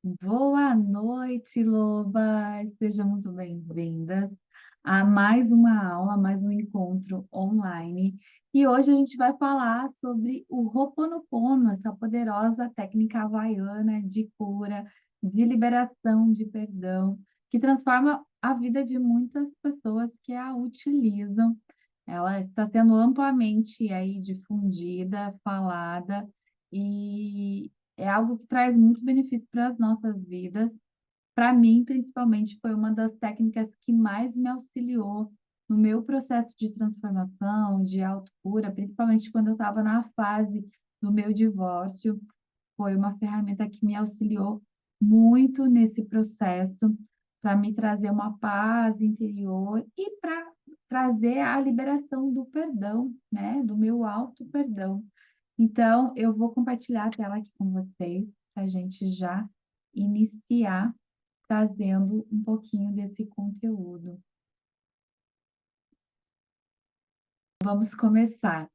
Boa noite, Loba! Seja muito bem-vinda a mais uma aula, mais um encontro online. E hoje a gente vai falar sobre o Ho'oponopono, essa poderosa técnica havaiana de cura, de liberação, de perdão, que transforma a vida de muitas pessoas que a utilizam. Ela está sendo amplamente aí difundida, falada, e é algo que traz muito benefício para as nossas vidas. Para mim, principalmente, foi uma das técnicas que mais me auxiliou no meu processo de transformação, de autocura, principalmente quando eu estava na fase do meu divórcio. Foi uma ferramenta que me auxiliou muito nesse processo, para me trazer uma paz interior e para trazer a liberação do perdão, né? Do meu auto perdão. Então, eu vou compartilhar a tela aqui com vocês, para a gente já iniciar trazendo um pouquinho desse conteúdo. Vamos começar.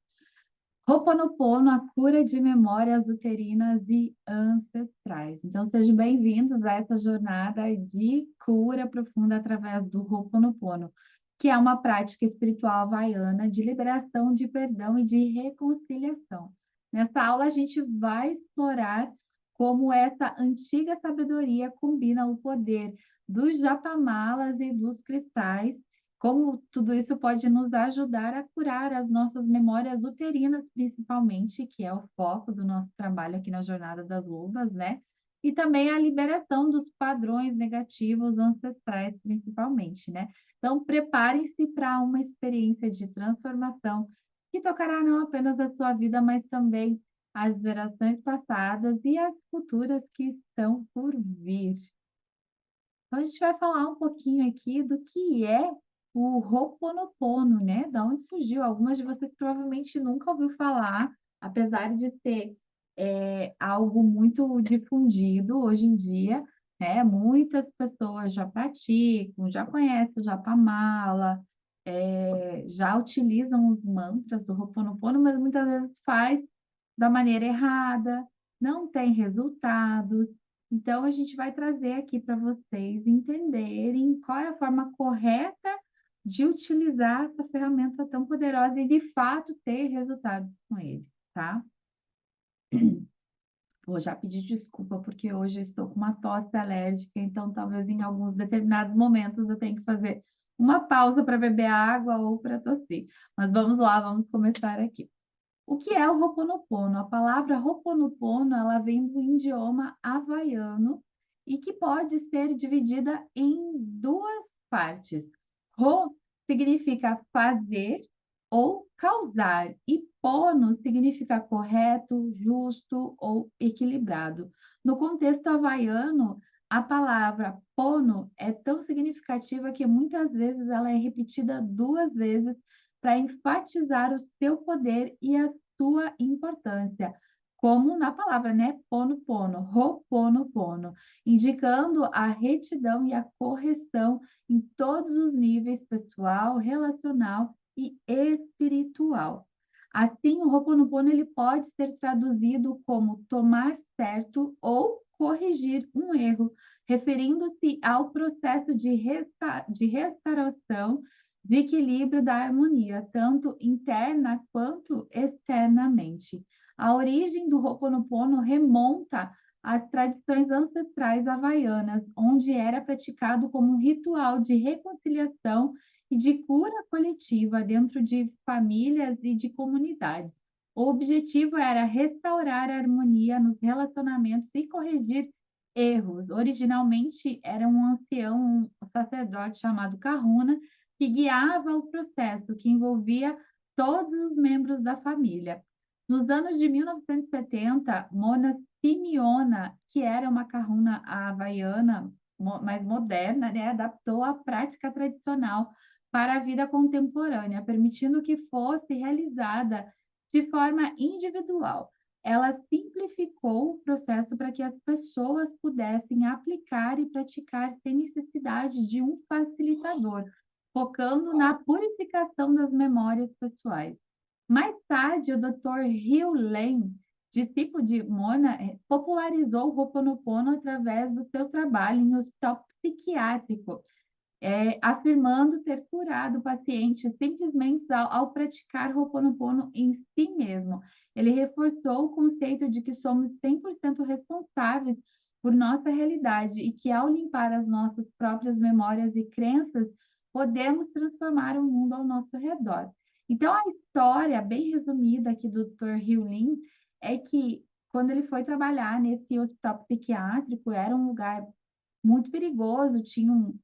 Ho'oponopono, a cura de memórias uterinas e ancestrais. Então, sejam bem-vindos a essa jornada de cura profunda através do Ho'oponopono, que é uma prática espiritual havaiana de liberação, de perdão e de reconciliação. Nessa aula, a gente vai explorar como essa antiga sabedoria combina o poder dos japamalas e dos cristais, como tudo isso pode nos ajudar a curar as nossas memórias uterinas, principalmente, que é o foco do nosso trabalho aqui na Jornada das Luvas, né? E também a liberação dos padrões negativos ancestrais, principalmente, né? Então, preparem-se para uma experiência de transformação que tocará não apenas a sua vida, mas também as gerações passadas e as futuras que estão por vir. Então, a gente vai falar um pouquinho aqui do que é o Ho'oponopono, né? Da onde surgiu. Algumas de vocês provavelmente nunca ouviu falar, apesar de ser algo muito difundido hoje em dia, né? Muitas pessoas já praticam, já conhecem o Japamala, já utilizam os mantras do Ho'oponopono, mas muitas vezes faz da maneira errada, não tem resultados. Então, a gente vai trazer aqui para vocês entenderem qual é a forma correta de utilizar essa ferramenta tão poderosa e, de fato, ter resultados com ele, tá? Vou já pedir desculpa, porque hoje eu estou com uma tosse alérgica, então talvez em alguns determinados momentos eu tenha que fazer uma pausa para beber água ou para tossir. Mas vamos lá, vamos começar aqui. O que é o Ho'oponopono? A palavra Ho'oponopono, ela vem do idioma havaiano e que pode ser dividida em duas partes. Ho significa fazer ou causar e pono significa correto, justo ou equilibrado. No contexto havaiano, a palavra pono é tão significativa que muitas vezes ela é repetida duas vezes para enfatizar o seu poder e a sua importância, como na palavra, né? Pono, pono, Ho'oponopono, pono, indicando a retidão e a correção em todos os níveis pessoal, relacional e espiritual. Assim, o Ho'oponopono ele pode ser traduzido como tomar certo ou corrigir um erro, referindo-se ao processo de restauração de equilíbrio da harmonia, tanto interna quanto externamente. A origem do Ho'oponopono remonta às tradições ancestrais havaianas, onde era praticado como um ritual de reconciliação e de cura coletiva dentro de famílias e de comunidades. O objetivo era restaurar a harmonia nos relacionamentos e corrigir erros. Originalmente era um ancião, um sacerdote chamado Kahuna, que guiava o processo, que envolvia todos os membros da família. Nos anos de 1970, Mona Simeona, que era uma kahuna havaiana mais moderna, né, adaptou a prática tradicional para a vida contemporânea, permitindo que fosse realizada de forma individual. Ela simplificou o processo para que as pessoas pudessem aplicar e praticar sem necessidade de um facilitador, focando na purificação das memórias pessoais. Mais tarde, o Dr. Hugh Lane discípulo de Mona, popularizou o Ho'oponopono através do seu trabalho em hospital psiquiátrico, afirmando ter curado pacientes simplesmente ao praticar Ho'oponopono em si mesmo. Ele reforçou o conceito de que somos 100% responsáveis por nossa realidade e que, ao limpar as nossas próprias memórias e crenças, podemos transformar o mundo ao nosso redor. Então, a história, bem resumida aqui do Dr. Hugh Lin, é que quando ele foi trabalhar nesse hospital psiquiátrico, era um lugar muito perigoso, tinham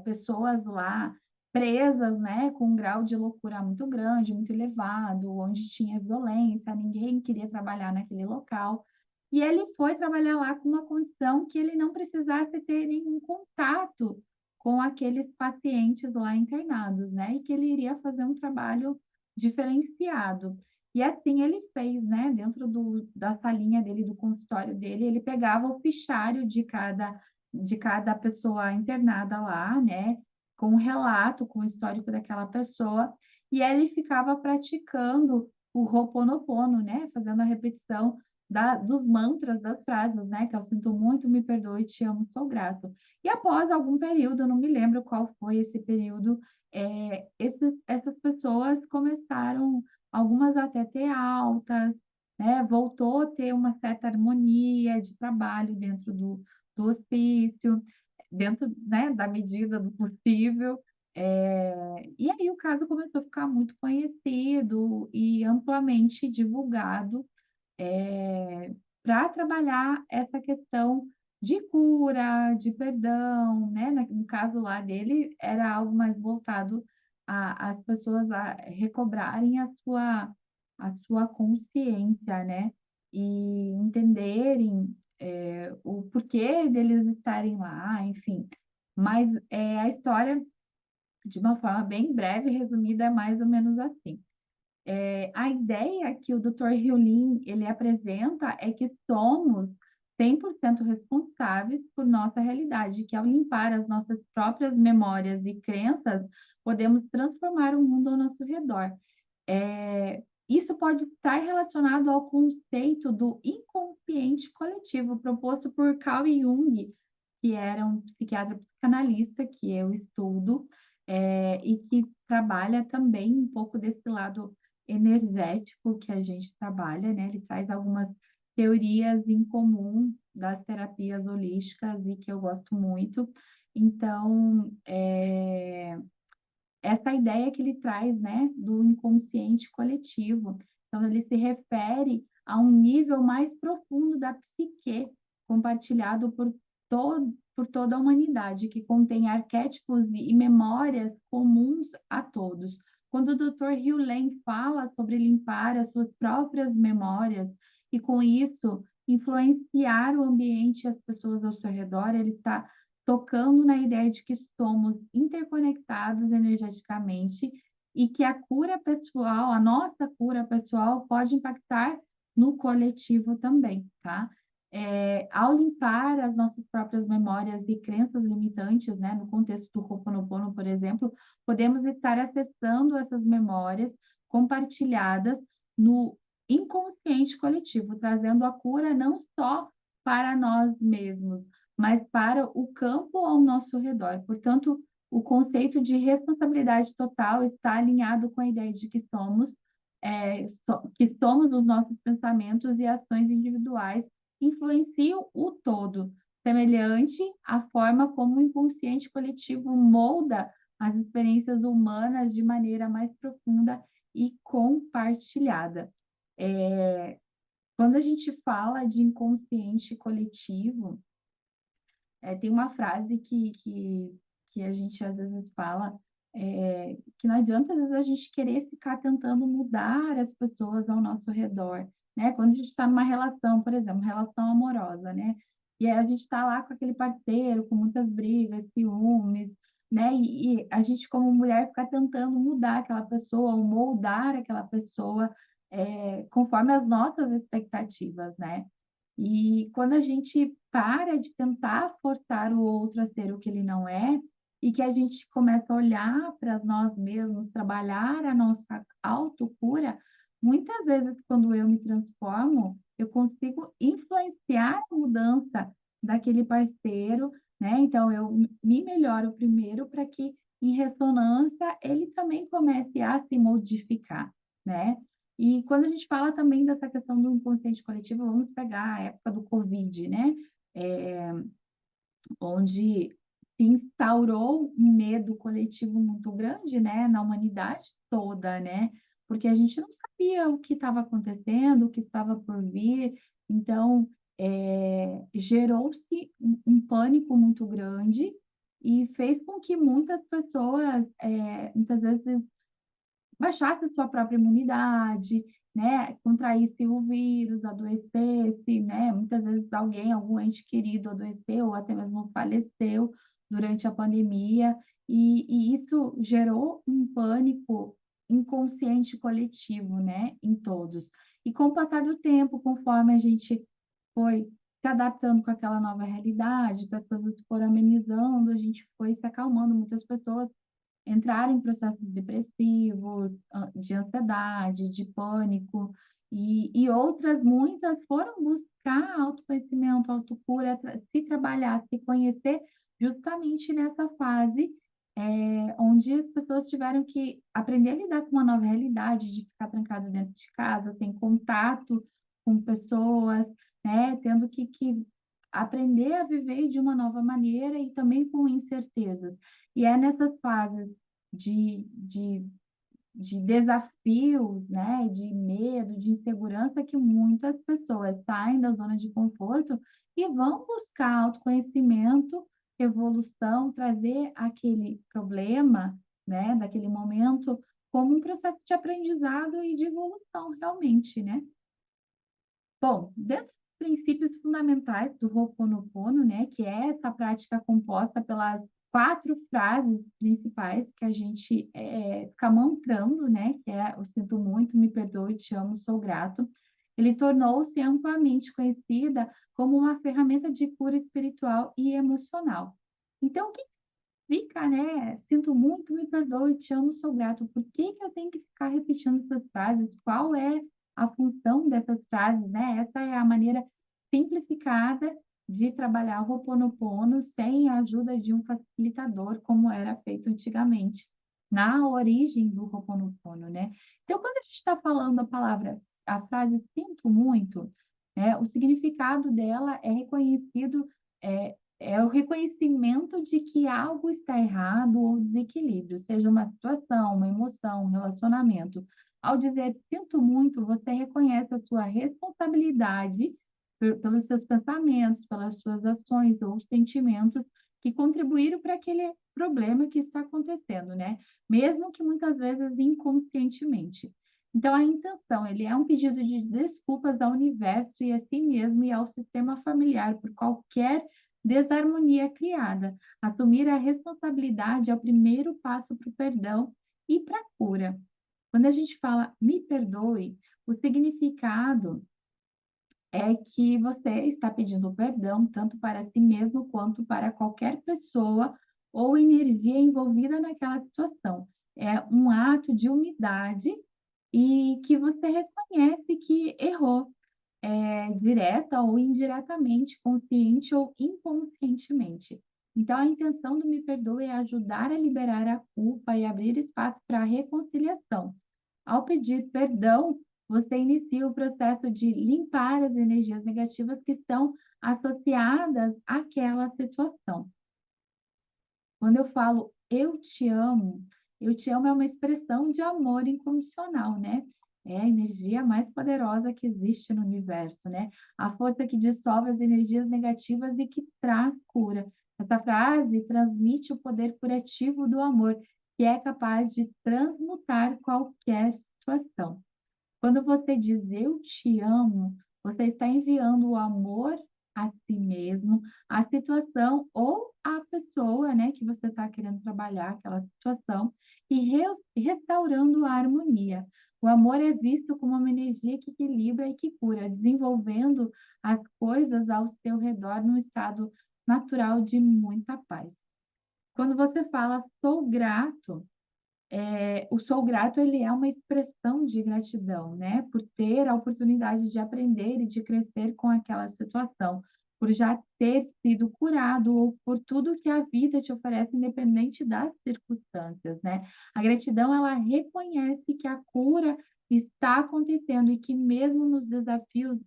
pessoas lá presas, né, com um grau de loucura muito grande, muito elevado, onde tinha violência, ninguém queria trabalhar naquele local. E ele foi trabalhar lá com uma condição que ele não precisasse ter nenhum contato com aqueles pacientes lá internados, né, e que ele iria fazer um trabalho diferenciado. E assim ele fez, né, dentro da salinha dele, do consultório dele, ele pegava o fichário de cada pessoa internada lá, né? Com o relato, com o histórico daquela pessoa, e ele ficava praticando o Ho'oponopono, né? Fazendo a repetição dos mantras, das frases, né? Que eu sinto muito, me perdoe, te amo, sou grato. E após algum período, eu não me lembro qual foi esse período, essas pessoas começaram, algumas até ter altas, né? Voltou a ter uma certa harmonia de trabalho dentro do hospício, dentro, né, da medida do possível. E aí o caso começou a ficar muito conhecido e amplamente divulgado, para trabalhar essa questão de cura, de perdão, né? No caso lá dele, era algo mais voltado às pessoas a recobrarem a sua consciência, né? E entenderem o porquê deles estarem lá, enfim. Mas a história, de uma forma bem breve, resumida, é mais ou menos assim. A ideia que o Dr. Hugh ele apresenta é que somos 100% responsáveis por nossa realidade, que ao limpar as nossas próprias memórias e crenças, podemos transformar o mundo ao nosso redor. Isso pode estar relacionado ao conceito do inconsciente coletivo proposto por Carl Jung, que era um psiquiatra psicanalista que eu estudo, e que trabalha também um pouco desse lado energético que a gente trabalha, né? Ele traz algumas teorias em comum das terapias holísticas e que eu gosto muito. Então, essa ideia que ele traz, né, do inconsciente coletivo. Então, ele se refere a um nível mais profundo da psique, compartilhado por toda a humanidade, que contém arquétipos e memórias comuns a todos. Quando o Dr. Hugh Lane fala sobre limpar as suas próprias memórias e, com isso, influenciar o ambiente e as pessoas ao seu redor, ele está tocando na ideia de que somos interconectados energeticamente e que a cura pessoal, a nossa cura pessoal, pode impactar no coletivo também, tá? Ao limpar as nossas próprias memórias e crenças limitantes, né, no contexto do Ho'oponopono, por exemplo, podemos estar acessando essas memórias compartilhadas no inconsciente coletivo, trazendo a cura não só para nós mesmos, mas para o campo ao nosso redor. Portanto, o conceito de responsabilidade total está alinhado com a ideia de que somos os nossos pensamentos e ações individuais influenciam o todo, semelhante à forma como o inconsciente coletivo molda as experiências humanas de maneira mais profunda e compartilhada. Quando a gente fala de inconsciente coletivo, tem uma frase que a gente às vezes fala, que não adianta às vezes a gente querer ficar tentando mudar as pessoas ao nosso redor, né? Quando a gente está numa relação, por exemplo, relação amorosa, né? E aí a gente está lá com aquele parceiro, com muitas brigas, ciúmes, né? E a gente, como mulher, fica tentando mudar aquela pessoa, ou moldar aquela pessoa, conforme as nossas expectativas, né? E quando a gente para de tentar forçar o outro a ser o que ele não é, e que a gente começa a olhar para nós mesmos, trabalhar a nossa autocura, muitas vezes quando eu me transformo, eu consigo influenciar a mudança daquele parceiro, né? Então, eu me melhoro primeiro para que, em ressonância, ele também comece a se modificar, né? E quando a gente fala também dessa questão do inconsciente coletivo, vamos pegar a época do Covid, né? Eh, onde se instaurou um medo coletivo muito grande, né, na humanidade toda, né, porque a gente não sabia o que estava acontecendo, o que estava por vir, então, gerou-se um pânico muito grande e fez com que muitas pessoas, muitas vezes baixasse a sua própria imunidade, né, contraísse o vírus, adoecesse, né, muitas vezes alguém, algum ente querido adoeceu ou até mesmo faleceu durante a pandemia, e isso gerou um pânico inconsciente coletivo, né, em todos. E com o passar do tempo, conforme a gente foi se adaptando com aquela nova realidade, que as coisas foram amenizando, a gente foi se acalmando, muitas pessoas entraram em processos depressivos, de ansiedade, de pânico, e outras muitas foram buscar autoconhecimento, autocura, se trabalhar, se conhecer, justamente nessa fase, onde as pessoas tiveram que aprender a lidar com uma nova realidade, de ficar trancado dentro de casa, sem contato com pessoas, né, tendo que aprender a viver de uma nova maneira e também com incertezas. E é nessas fases de de de desafios, né, de medo, de insegurança, que muitas pessoas saem da zona de conforto e vão buscar autoconhecimento, evolução, trazer aquele problema, né, daquele momento, como um processo de aprendizado e de evolução realmente, né. Bom, dentro dos princípios fundamentais do Ho'oponopono, né, que é essa prática composta pelas 4 frases principais que a gente, fica mantrando, né, que é: "Eu sinto muito, me perdoe, te amo, sou grato". Ele tornou-se amplamente conhecida como uma ferramenta de cura espiritual e emocional. Então, o que fica, né, "Sinto muito, me perdoe, te amo, sou grato". Por que que eu tenho que ficar repetindo essas frases? Qual é a função dessas frases, né? Essa é a maneira simplificada de trabalhar o Ho'oponopono sem a ajuda de um facilitador, como era feito antigamente, na origem do Ho'oponopono, né? Então, quando a gente está falando a frase "sinto muito", né, o significado dela é reconhecido, é o reconhecimento de que algo está errado ou desequilíbrio, seja uma situação, uma emoção, um relacionamento. Ao dizer "sinto muito", você reconhece a sua responsabilidade pelos seus pensamentos, pelas suas ações ou sentimentos que contribuíram para aquele problema que está acontecendo, né? Mesmo que muitas vezes inconscientemente. Então, a intenção, ele é um pedido de desculpas ao universo e a si mesmo e ao sistema familiar por qualquer desarmonia criada. Assumir a responsabilidade é o primeiro passo para o perdão e para a cura. Quando a gente fala "me perdoe", o significado é que você está pedindo perdão tanto para si mesmo quanto para qualquer pessoa ou energia envolvida naquela situação. É um ato de humildade e que você reconhece que errou, direta ou indiretamente, consciente ou inconscientemente. Então, a intenção do "me perdoe" é ajudar a liberar a culpa e abrir espaço para a reconciliação. Ao pedir perdão, você inicia o processo de limpar as energias negativas que estão associadas àquela situação. Quando eu falo eu te amo é uma expressão de amor incondicional, né? É a energia mais poderosa que existe no universo, né? A força que dissolve as energias negativas e que traz cura. Essa frase transmite o poder curativo do amor, que é capaz de transmutar qualquer situação. Quando você diz "eu te amo", você está enviando o amor a si mesmo, à situação ou à pessoa, né, que você está querendo trabalhar aquela situação e restaurando a harmonia. O amor é visto como uma energia que equilibra e que cura, desenvolvendo as coisas ao seu redor num estado natural de muita paz. Quando você fala "sou grato", O sou grato, ele é uma expressão de gratidão, né, por ter a oportunidade de aprender e de crescer com aquela situação, por já ter sido curado ou por tudo que a vida te oferece, independente das circunstâncias, né. A gratidão, ela reconhece que a cura está acontecendo e que mesmo nos desafios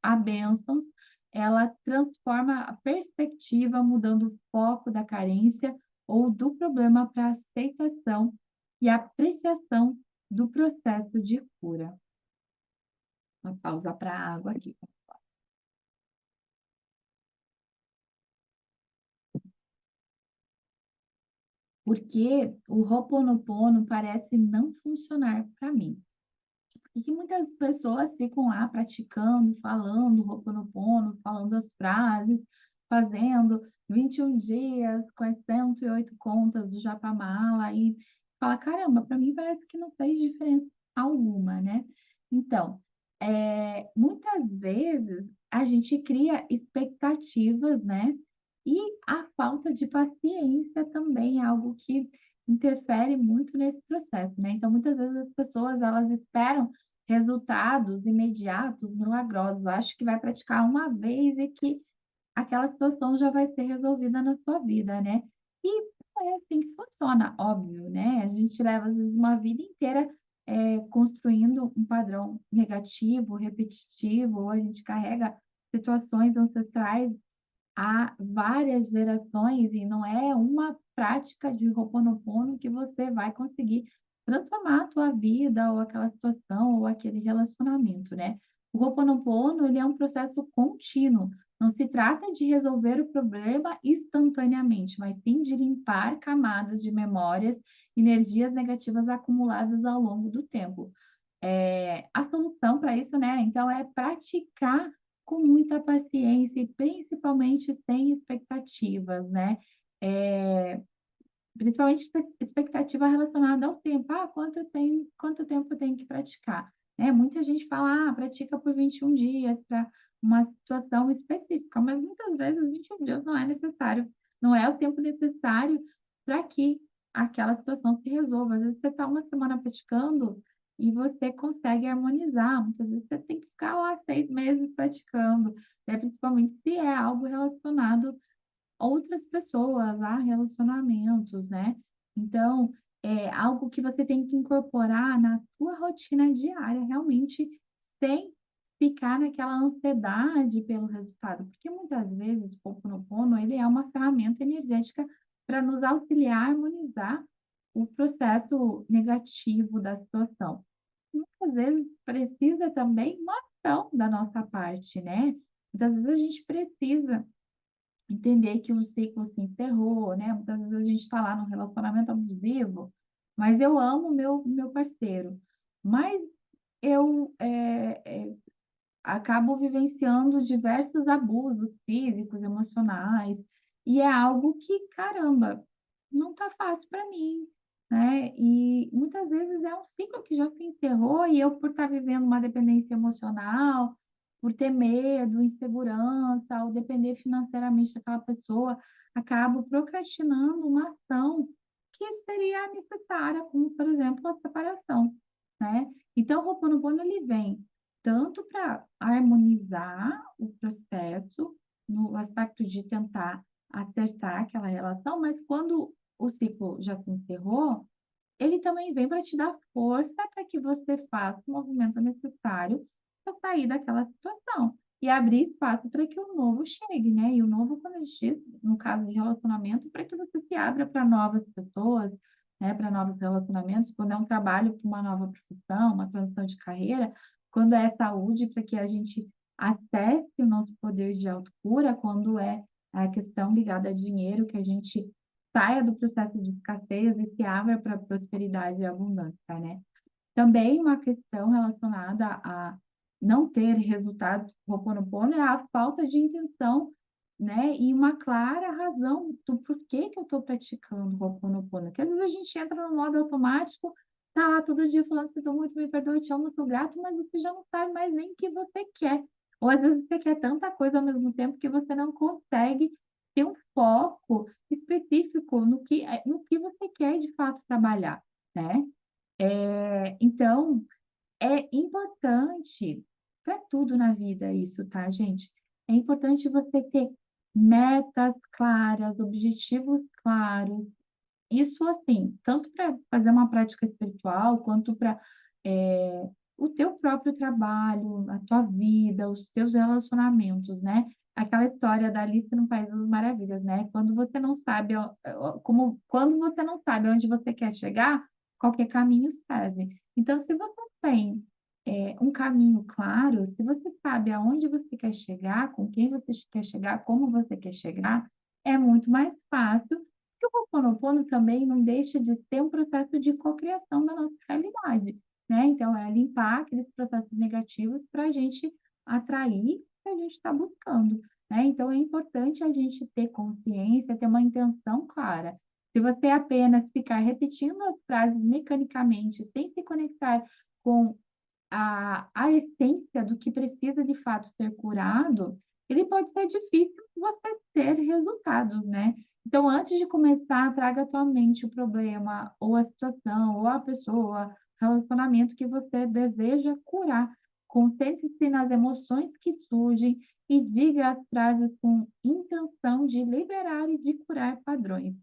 há bênçãos, ela transforma a perspectiva, mudando o foco da carência ou do problema para a aceitação e apreciação do processo de cura. Uma pausa para a água aqui. Porque o Ho'oponopono parece não funcionar para mim. E que muitas pessoas ficam lá praticando, falando o Ho'oponopono, falando as frases, fazendo 21 dias com as 108 contas do Japamala e fala: "Caramba, para mim parece que não fez diferença alguma", né. Então, muitas vezes a gente cria expectativas, né, e a falta de paciência também é algo que interfere muito nesse processo, né. Então muitas vezes as pessoas elas esperam resultados imediatos, milagrosos. Acho que vai praticar uma vez e que aquela situação já vai ser resolvida na sua vida, né. E não é assim que funciona, óbvio, né. A gente leva, às vezes, uma vida inteira, construindo um padrão negativo, repetitivo, ou a gente carrega situações ancestrais há várias gerações e não é uma prática de Ho'oponopono que você vai conseguir transformar a tua vida ou aquela situação ou aquele relacionamento, né. O Ho'oponopono, ele é um processo contínuo, não se trata de resolver o problema instantaneamente, mas sim de limpar camadas de memórias, energias negativas acumuladas ao longo do tempo. A solução para isso, né, então é praticar com muita paciência e principalmente sem expectativas, né. Eh, Principalmente expectativa relacionada ao tempo. "Ah, quanto tempo eu tenho que praticar?", né. Muita gente fala: "Ah, pratica por 21 dias para uma situação específica", mas muitas vezes 21 dias não é necessário, não é o tempo necessário para que aquela situação se resolva. Às vezes você está uma semana praticando e você consegue harmonizar, muitas vezes você tem que ficar lá 6 meses praticando, né, principalmente se é algo relacionado outras pessoas, a relacionamentos, né. Então, é algo que você tem que incorporar na sua rotina diária, realmente, sem ficar naquela ansiedade pelo resultado, porque muitas vezes o Ho'oponopono, ele é uma ferramenta energética para nos auxiliar a harmonizar o processo negativo da situação. Muitas vezes precisa também uma ação da nossa parte, né. Muitas vezes a gente precisa entender que um ciclo se encerrou, né, muitas vezes a gente está lá num relacionamento abusivo, mas eu amo meu parceiro, mas eu, acabo vivenciando diversos abusos físicos, emocionais, e é algo que, caramba, não tá fácil para mim, né. E muitas vezes é um ciclo que já se encerrou e eu, por estar vivendo uma dependência emocional, por ter medo, insegurança ou depender financeiramente daquela pessoa, acabo procrastinando uma ação que seria necessária, como, por exemplo, a separação, né. Então o Ho'oponopono ele vem tanto para harmonizar o processo, no aspecto de tentar acertar aquela relação, mas quando o ciclo já se encerrou, ele também vem para te dar força para que você faça o movimento necessário para sair daquela situação e abrir espaço para que o novo chegue, né. E o novo, quando a gente diz, no caso de relacionamento, para que você se abra para novas pessoas, né, para novos relacionamentos, quando é um trabalho para uma nova profissão, uma transição de carreira, quando é saúde, para que a gente acesse o nosso poder de autocura, quando é a questão ligada a dinheiro, que a gente saia do processo de escassez e se abra para prosperidade e abundância, né. Também uma questão relacionada a não ter resultados com o Ho'oponopono é a falta de intenção, né, e uma clara razão do porquê que eu estou praticando o Ho'oponopono, porque às vezes a gente entra no modo automático, tá lá todo dia falando: "Sinto muito, me perdoe, te amo, sou grato", mas você já não sabe mais nem o que você quer. Ou às vezes você quer tanta coisa ao mesmo tempo que você não consegue ter um foco específico no que você quer de fato trabalhar, né? Então, é importante para tudo na vida isso, tá, gente? É importante você ter metas claras, objetivos claros. Isso, assim, tanto para fazer uma prática espiritual, quanto para o teu próprio trabalho, a tua vida, os teus relacionamentos, né? Aquela história da Alice no País das Maravilhas, né? Quando você não sabe, quando você não sabe onde você quer chegar, qualquer caminho serve. Então, se você tem um caminho claro, se você sabe aonde você quer chegar, com quem você quer chegar, como você quer chegar, é muito mais fácil. Porque o Ho'oponopono também não deixa de ser um processo de cocriação da nossa realidade, né? Então, é limpar aqueles processos negativos para a gente atrair o que a gente está buscando, né? Então, é importante a gente ter consciência, ter uma intenção clara. Se você apenas ficar repetindo as frases mecanicamente, sem se conectar com a essência do que precisa de fato ser curado, ele pode ser difícil você ter resultados, né? Então, antes de começar, traga à tua mente o problema, ou a situação, ou a pessoa, relacionamento que você deseja curar. Concentre-se nas emoções que surgem e diga as frases com intenção de liberar e de curar padrões.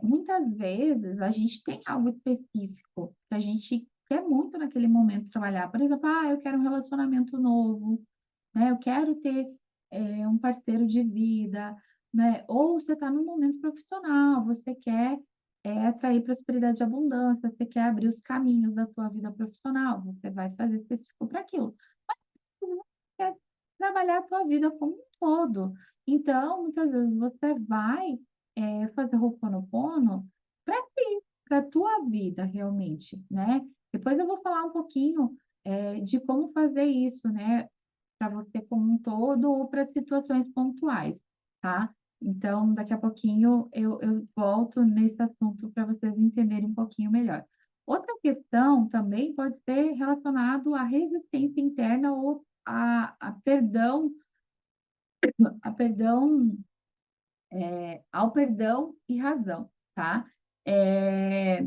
Muitas vezes a gente tem algo específico que a gente quer muito naquele momento trabalhar. Por exemplo, eu quero um relacionamento novo, né? Eu quero ter um parceiro de vida, né? Ou você está num momento profissional, você quer atrair prosperidade e abundância, você quer abrir os caminhos da tua vida profissional, você vai fazer específico para aquilo. Você quer trabalhar a tua vida como um todo. Então, muitas vezes você vai fazer Ho'oponopono para ti, para a tua vida realmente, né? Depois eu vou falar um pouquinho de como fazer isso, né? Para você como um todo ou para situações pontuais, tá? Então, daqui a pouquinho eu volto nesse assunto para vocês entenderem um pouquinho melhor. Outra questão também pode ser relacionado à resistência interna ou a perdão, ao perdão e razão, tá? É,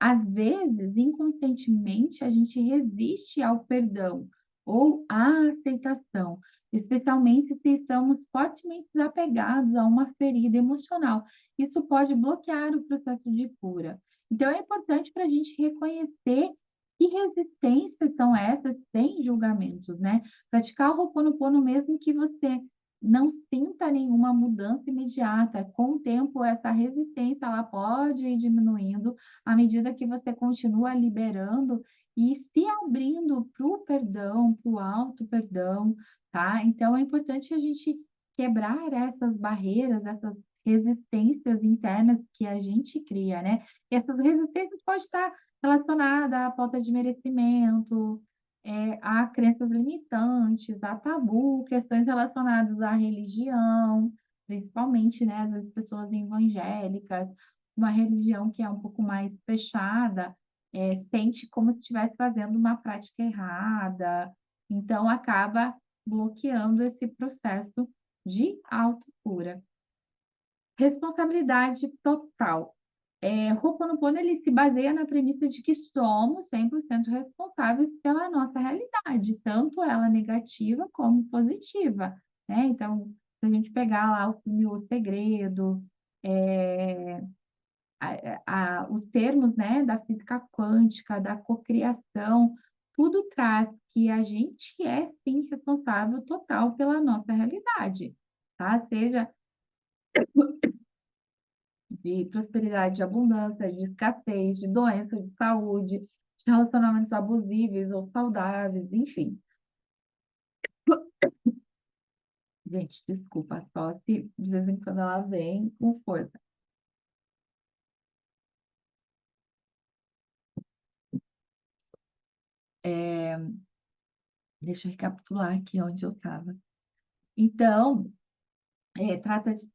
Às vezes, inconscientemente, a gente resiste ao perdão ou à aceitação, especialmente se estamos fortemente apegados a uma ferida emocional. Isso pode bloquear o processo de cura. Então, é importante para a gente reconhecer que resistências são essas sem julgamentos, né? Praticar o Ho'oponopono mesmo que você não sinta nenhuma mudança imediata. Com o tempo, essa resistência ela pode ir diminuindo à medida que você continua liberando e se abrindo para o perdão, para o auto-perdão, tá? Então, é importante a gente quebrar essas barreiras, essas resistências internas que a gente cria, né? E essas resistências podem estar relacionadas à falta de merecimento, a crenças limitantes, a tabu, questões relacionadas à religião, principalmente, né, das pessoas evangélicas, uma religião que é um pouco mais fechada, sente como se estivesse fazendo uma prática errada, então acaba bloqueando esse processo de autocura. Responsabilidade total. Ho'oponopono, ele se baseia na premissa de que somos 100% responsáveis pela nossa realidade, tanto ela negativa como positiva, né? Então, se a gente pegar lá o filme O Segredo, é, os termos, né, da física quântica, da cocriação, tudo traz que a gente é, sim, responsável total pela nossa realidade, tá? Seja de prosperidade, de abundância, de escassez, de doença, de saúde, de relacionamentos abusíveis ou saudáveis, enfim. Gente, desculpa, a tosse de vez em quando ela vem com força. É, deixa eu recapitular aqui onde eu estava. Então,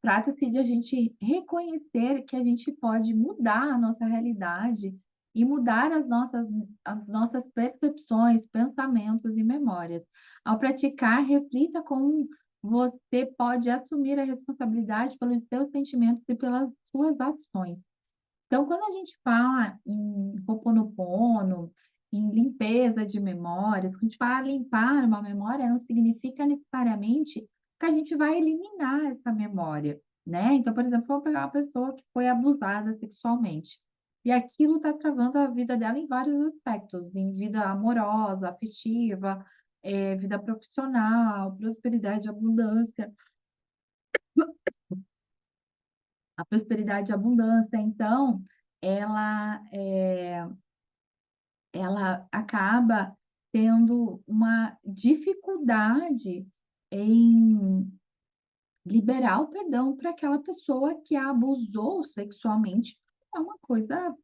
trata-se de a gente reconhecer que a gente pode mudar a nossa realidade e mudar as nossas percepções, pensamentos e memórias. Ao praticar, reflita como você pode assumir a responsabilidade pelos seus sentimentos e pelas suas ações. Então, quando a gente fala em Ho'oponopono, em limpeza de memórias, quando a gente fala limpar uma memória, não significa necessariamente que a gente vai eliminar essa memória, né? Então, por exemplo, vamos pegar uma pessoa que foi abusada sexualmente. E aquilo está travando a vida dela em vários aspectos, em vida amorosa, afetiva, vida profissional, prosperidade, abundância. A prosperidade e abundância, então, ela, ela acaba tendo uma dificuldade em liberar o perdão para aquela pessoa que a abusou sexualmente. É uma coisa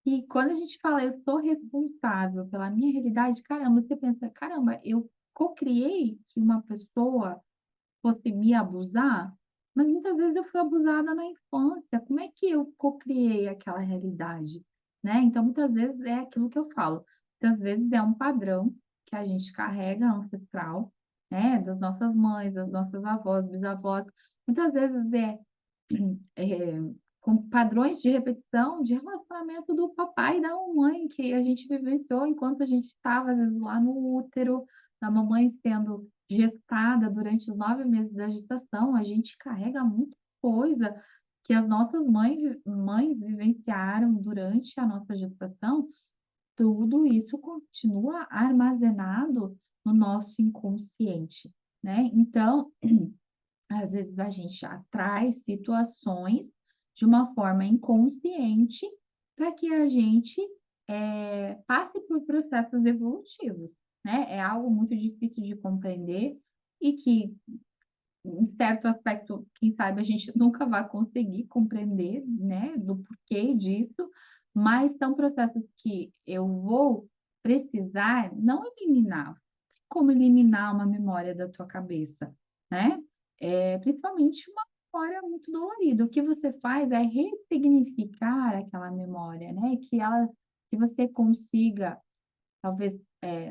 que, quando a gente fala, eu sou responsável pela minha realidade, caramba, você pensa, caramba, eu cocriei que uma pessoa fosse me abusar, mas muitas vezes eu fui abusada na infância. Como é que eu cocriei aquela realidade, né? Então, muitas vezes é aquilo que eu falo. Muitas vezes é um padrão que a gente carrega ancestral, né? Das nossas mães, das nossas avós, bisavós. Muitas vezes é, com padrões de repetição de relacionamento do papai e da mamãe que a gente vivenciou enquanto a gente estava, às vezes, lá no útero, da mamãe sendo gestada durante os 9 meses da gestação. A gente carrega muita coisa que as nossas mães vivenciaram durante a nossa gestação. Tudo isso continua armazenado no nosso inconsciente, né? Então, às vezes a gente atrai situações de uma forma inconsciente para que a gente passe por processos evolutivos, né? É algo muito difícil de compreender e que, em certo aspecto, quem sabe a gente nunca vai conseguir compreender, né, do porquê disso, mas são processos que eu vou precisar não eliminar. Como eliminar uma memória da tua cabeça, né? Principalmente uma memória muito dolorida. O que você faz é ressignificar aquela memória, né? Que você consiga talvez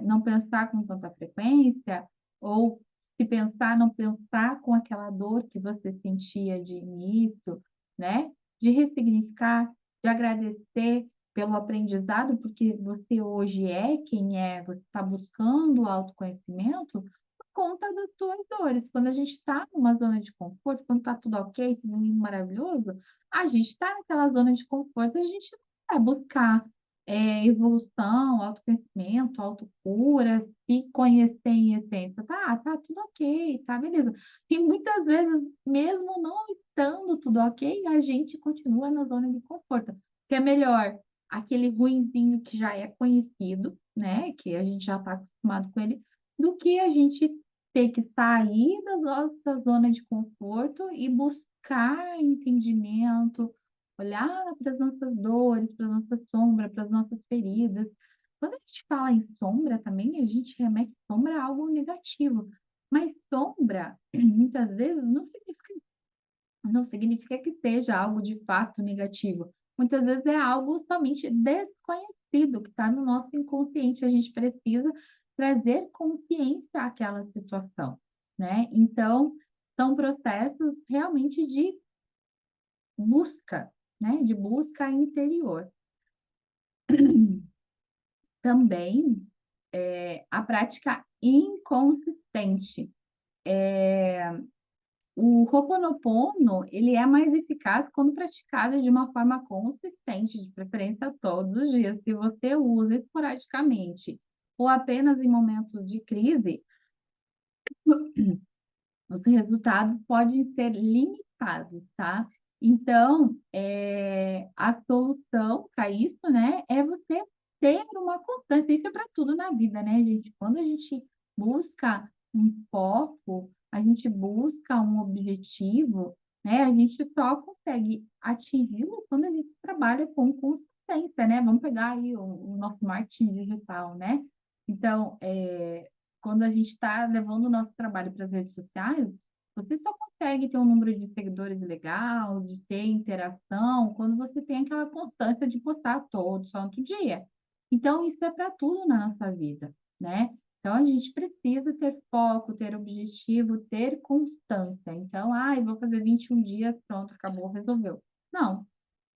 não pensar com tanta frequência, ou se pensar, não pensar com aquela dor que você sentia de início, né? De ressignificar, de agradecer pelo aprendizado, porque você hoje é quem é, você está buscando o autoconhecimento por conta das suas dores. Quando a gente está numa zona de conforto, quando está tudo ok, tudo lindo, maravilhoso, a gente está naquela zona de conforto, a gente não vai buscar evolução, autoconhecimento, autocura, se conhecer em essência. Tá tudo ok, tá, beleza. E muitas vezes, mesmo não estando tudo ok, a gente continua na zona de conforto. Que é melhor aquele ruinzinho que já é conhecido, né? Que a gente já está acostumado com ele, do que a gente ter que sair da nossa zona de conforto e buscar entendimento, olhar para as nossas dores, para a nossa sombra, para as nossas feridas. Quando a gente fala em sombra também, a gente remete sombra a algo negativo. Mas sombra, muitas vezes, não significa que seja algo de fato negativo. Muitas vezes é algo somente desconhecido, que está no nosso inconsciente. A gente precisa trazer consciência àquela situação, né? Então, são processos realmente de busca, né? De busca interior. Também a prática inconsistente. O Ho'oponopono, ele é mais eficaz quando praticado de uma forma consistente, de preferência todos os dias. Se você usa esporadicamente ou apenas em momentos de crise, os resultados podem ser limitados, tá? Então, a solução para isso, né, é você ter uma constância. Isso é para tudo na vida, né, gente? Quando a gente busca um foco, a gente busca um objetivo, né, a gente só consegue atingi-lo quando a gente trabalha com consistência, né? Vamos pegar aí o nosso marketing digital, né? Então, quando a gente está levando o nosso trabalho para as redes sociais, você só consegue ter um número de seguidores legal, de ter interação, quando você tem aquela constância de postar todo santo dia. Então, isso é para tudo na nossa vida, né? Então, a gente precisa ter foco, ter objetivo, ter constância. Então, vou fazer 21 dias, pronto, acabou, resolveu. Não,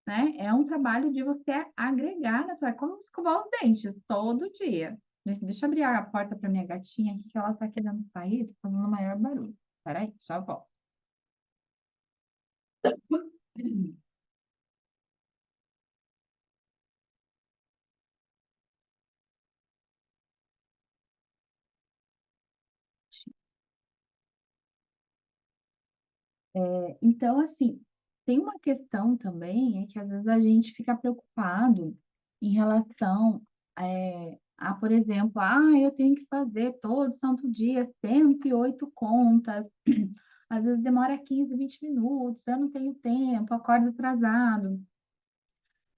né? É um trabalho de você agregar na sua... É como escovar os dentes todo dia. Deixa eu abrir a porta para minha gatinha aqui, que ela tá querendo sair, tá fazendo o maior barulho. Peraí, já volto. Então, assim, tem uma questão também, é que às vezes a gente fica preocupado em relação a, por exemplo, eu tenho que fazer todo santo dia 108 contas, às vezes demora 15, 20 minutos, eu não tenho tempo, acordo atrasado.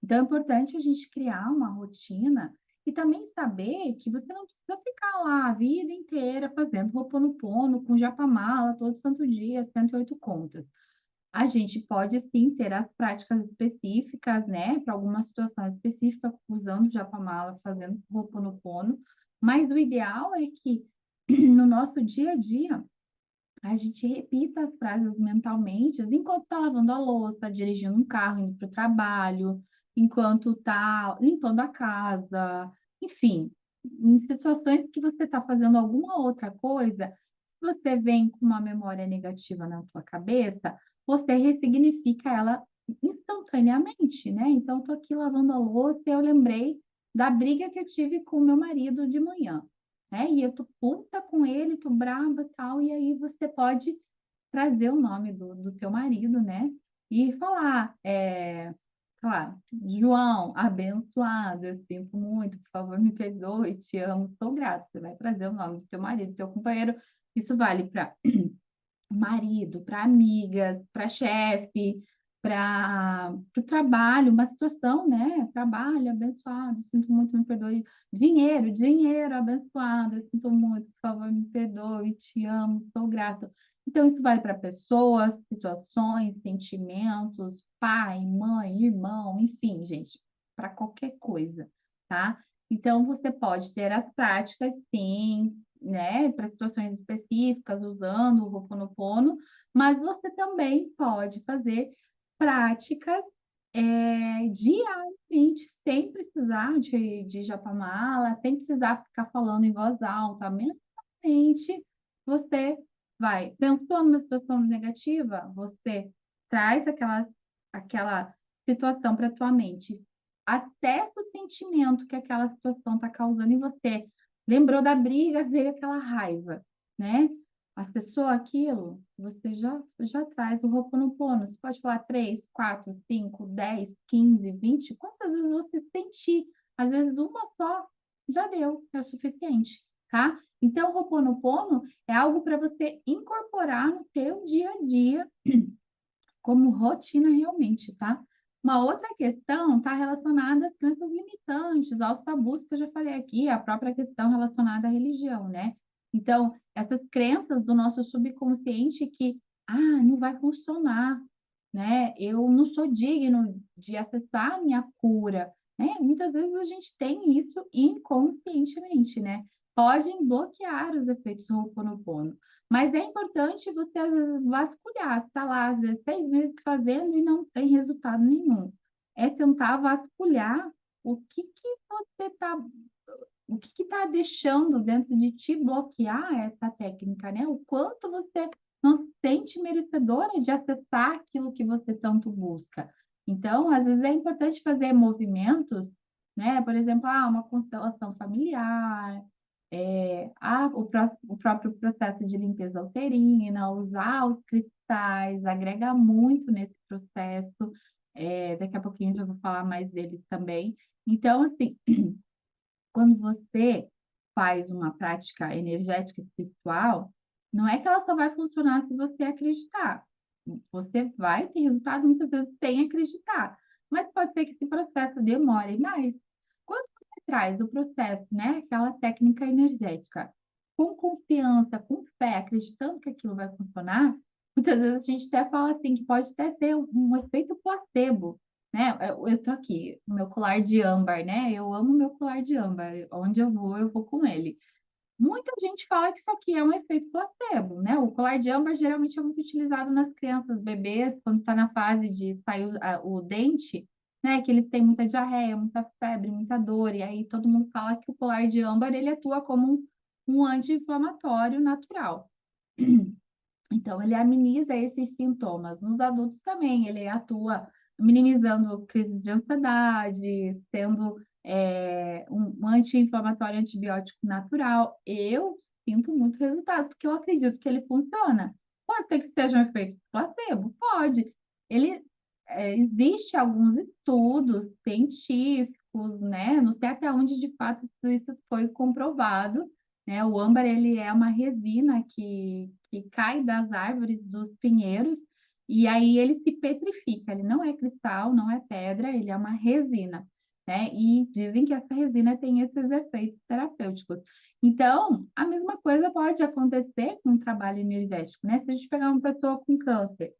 Então, é importante a gente criar uma rotina e também saber que você não precisa ficar lá a vida inteira fazendo Ho'oponopono com japamala todo santo dia, 108 contas. A gente pode sim ter as práticas específicas, né, para alguma situação específica, usando japamala, fazendo Ho'oponopono, mas o ideal é que no nosso dia a dia a gente repita as frases mentalmente enquanto está lavando a louça, dirigindo um carro, indo para o trabalho, enquanto está limpando a casa, enfim, em situações que você está fazendo alguma outra coisa, se você vem com uma memória negativa na sua cabeça, você ressignifica ela instantaneamente, né? Então, estou aqui lavando a louça e eu lembrei da briga que eu tive com o meu marido de manhã, né? E eu tô puta com ele, tô brava e tal, e aí você pode trazer o nome do teu marido, né? E falar, sei lá, João, abençoado, eu sinto muito, por favor, me perdoe, te amo, sou grato. Você vai trazer o nome do teu marido, do teu companheiro. Isso vale para marido, para amigas, para chefe, para o trabalho, uma situação, né? Trabalho abençoado, sinto muito, me perdoe. Dinheiro, dinheiro abençoado, eu sinto muito, por favor, me perdoe, te amo, sou grata. Então, isso vale para pessoas, situações, sentimentos, pai, mãe, irmão, enfim, gente, para qualquer coisa, tá? Então, você pode ter as práticas, sim, né, para situações específicas, usando o Ho'oponopono, mas você também pode fazer práticas diariamente, sem precisar de japamala, sem precisar ficar falando em voz alta, mentalmente, você vai, pensou numa situação negativa, você traz aquela situação para a tua mente, até o sentimento que aquela situação está causando em você. Lembrou da briga, veio aquela raiva, né? Acessou aquilo, você já traz o Ho'oponopono. Você pode falar 3, 4, 5, 10, 15, 20, quantas vezes você sentir. Às vezes uma só já deu, é o suficiente, tá? Então, o Ho'oponopono é algo para você incorporar no teu dia a dia como rotina realmente, tá? Uma outra questão está relacionada às crenças limitantes, aos tabus que eu já falei aqui, a própria questão relacionada à religião, né? Então, essas crenças do nosso subconsciente que, não vai funcionar, né? Eu não sou digno de acessar a minha cura, né? Muitas vezes a gente tem isso inconscientemente, né? Podem bloquear os efeitos do Ho'oponopono. Mas é importante você, às vezes, vasculhar. Está lá, às vezes, 6 meses fazendo e não tem resultado nenhum. É tentar vasculhar o que está deixando dentro de ti bloquear essa técnica, né? O quanto você não se sente merecedora de acessar aquilo que você tanto busca. Então, às vezes é importante fazer movimentos, né? Por exemplo, uma constelação familiar, o próprio processo de limpeza uterina, usar os cristais, agrega muito nesse processo. Daqui a pouquinho eu já vou falar mais deles também. Então, assim, quando você faz uma prática energética espiritual, não é que ela só vai funcionar se você acreditar. Você vai ter resultado muitas vezes sem acreditar, mas pode ser que esse processo demore mais. Quando você traz o processo, né, aquela técnica energética, com confiança, com fé, acreditando que aquilo vai funcionar, muitas vezes a gente até fala assim que pode até ter um efeito placebo, né? Eu tô aqui, meu colar de âmbar, né? Eu amo meu colar de âmbar. Onde eu vou com ele. Muita gente fala que isso aqui é um efeito placebo, né? O colar de âmbar geralmente é muito utilizado nas crianças, bebês, quando está na fase de sair o dente. né? Que eles têm muita diarreia, muita febre, muita dor, e aí todo mundo fala que o colar de âmbar ele atua como um anti-inflamatório natural. Então, ele ameniza esses sintomas. Nos adultos também, ele atua minimizando crises de ansiedade, sendo um anti-inflamatório antibiótico natural. Eu sinto muito resultado, porque eu acredito que ele funciona. Pode ser que seja um efeito placebo? Pode. Ele, existe alguns estudos científicos, né? Não sei até onde de fato isso foi comprovado, né? O âmbar, ele é uma resina que cai das árvores, dos pinheiros, e aí ele se petrifica. Ele não é cristal, não é pedra, ele é uma resina, né? E dizem que essa resina tem esses efeitos terapêuticos. Então, a mesma coisa pode acontecer com o trabalho energético, né? Se a gente pegar uma pessoa com câncer,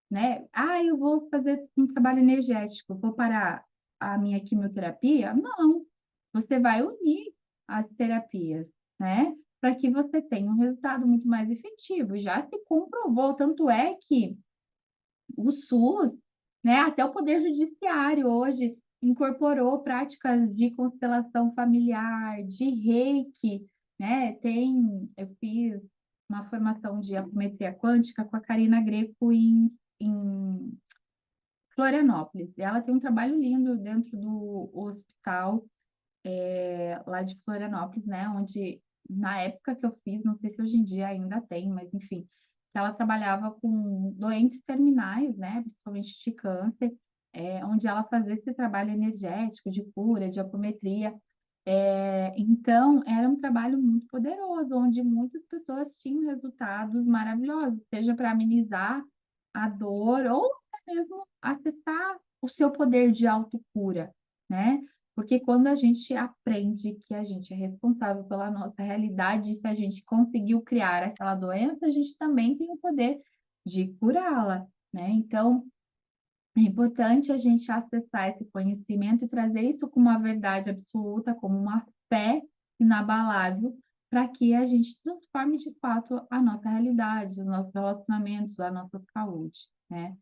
né? Ah, eu vou fazer um trabalho energético, vou parar a minha quimioterapia? Não, você vai unir as terapias, né? Para que você tenha um resultado muito mais efetivo. Já se comprovou, tanto é que o SUS, né, até o Poder Judiciário hoje incorporou práticas de constelação familiar, de reiki, né? Eu fiz uma formação de apometria quântica com a Karina Greco em Florianópolis. E ela tem um trabalho lindo dentro do hospital lá de Florianópolis, né? Onde, na época que eu fiz, não sei se hoje em dia ainda tem, mas enfim, ela trabalhava com doentes terminais, né? Principalmente de câncer, onde ela fazia esse trabalho energético de cura, de apometria. Então, era um trabalho muito poderoso, onde muitas pessoas tinham resultados maravilhosos, seja para amenizar a dor ou até mesmo acessar o seu poder de autocura, né? Porque quando a gente aprende que a gente é responsável pela nossa realidade, se a gente conseguiu criar aquela doença, a gente também tem o poder de curá-la, né? Então, é importante a gente acessar esse conhecimento e trazer isso como uma verdade absoluta, como uma fé inabalável, para que a gente transforme de fato a nossa realidade, os nossos relacionamentos, a nossa saúde, né?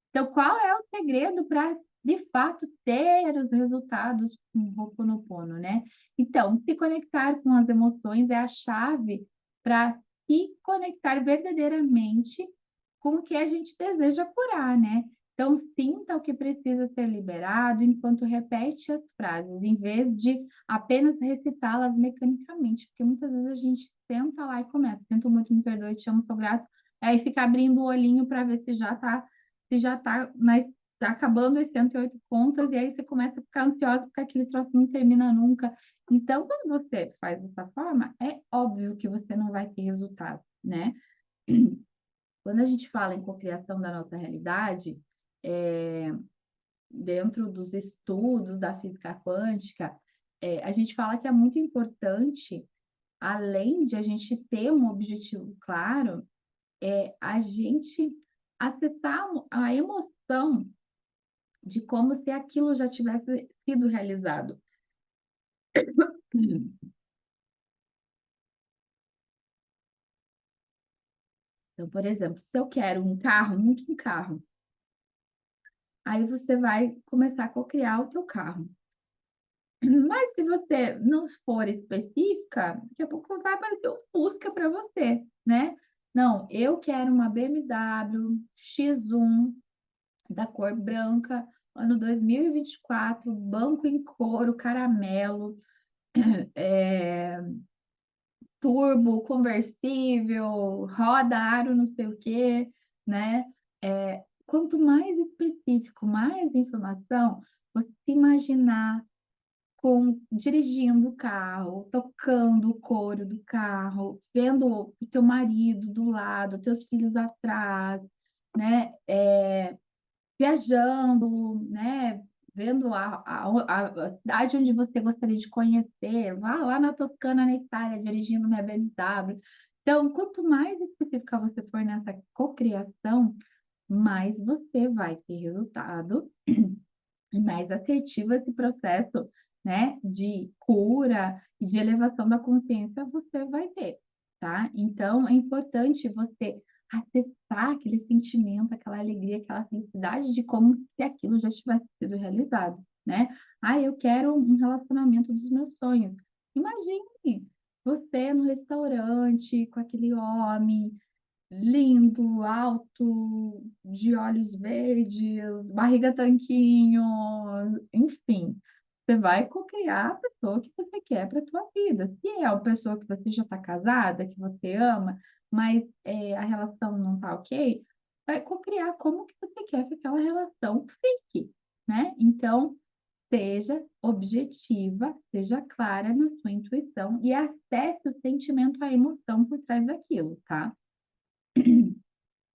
Então, qual é o segredo para, de fato, ter os resultados com o Ho'oponopono, né? Então, se conectar com as emoções é a chave para se conectar verdadeiramente com o que a gente deseja curar, né? Então, sinta o que precisa ser liberado enquanto repete as frases, em vez de apenas recitá-las mecanicamente, porque muitas vezes a gente senta lá e começa, sinto muito, me perdoe, te amo, sou grato, aí fica abrindo o olhinho para ver se já está acabando as 108 contas, e aí você começa a ficar ansiosa porque aquele troço não termina nunca. Então, quando você faz dessa forma, é óbvio que você não vai ter resultado, né? Quando a gente fala em cocriação da nossa realidade, é, dentro dos estudos da física quântica, a gente fala que é muito importante, além de a gente ter um objetivo claro, a gente acessar a emoção de como se aquilo já tivesse sido realizado. Então, por exemplo, se eu quero um carro, muito um carro, aí você vai começar a cocriar o teu carro. Mas se você não for específica, daqui a pouco vai aparecer um Fusca para você, né? Não, eu quero uma BMW X1 da cor branca, ano 2024, banco em couro, caramelo, é, turbo, conversível, roda, aro, não sei o quê, né? Quanto mais específico, mais informação, você se imaginar dirigindo o carro, tocando o couro do carro, vendo o teu marido do lado, teus filhos atrás, né? Viajando, né? Vendo a cidade onde você gostaria de conhecer, vá lá na Toscana, na Itália, dirigindo minha BMW. Então, quanto mais específica você for nessa cocriação, mais você vai ter resultado e mais assertivo esse processo, né, de cura e de elevação da consciência você vai ter, tá? Então, é importante você acessar aquele sentimento, aquela alegria, aquela felicidade de como se aquilo já tivesse sido realizado, né? Ah, eu quero um relacionamento dos meus sonhos. Imagine você no restaurante com aquele homem lindo, alto, de olhos verdes, barriga tanquinho, enfim. Você vai cocriar a pessoa que você quer para a tua vida. Se é uma pessoa que você já está casada, que você ama, mas a relação não está ok, vai cocriar como que você quer que aquela relação fique, né? Então, seja objetiva, seja clara na sua intuição e acesse o sentimento, a emoção por trás daquilo, tá?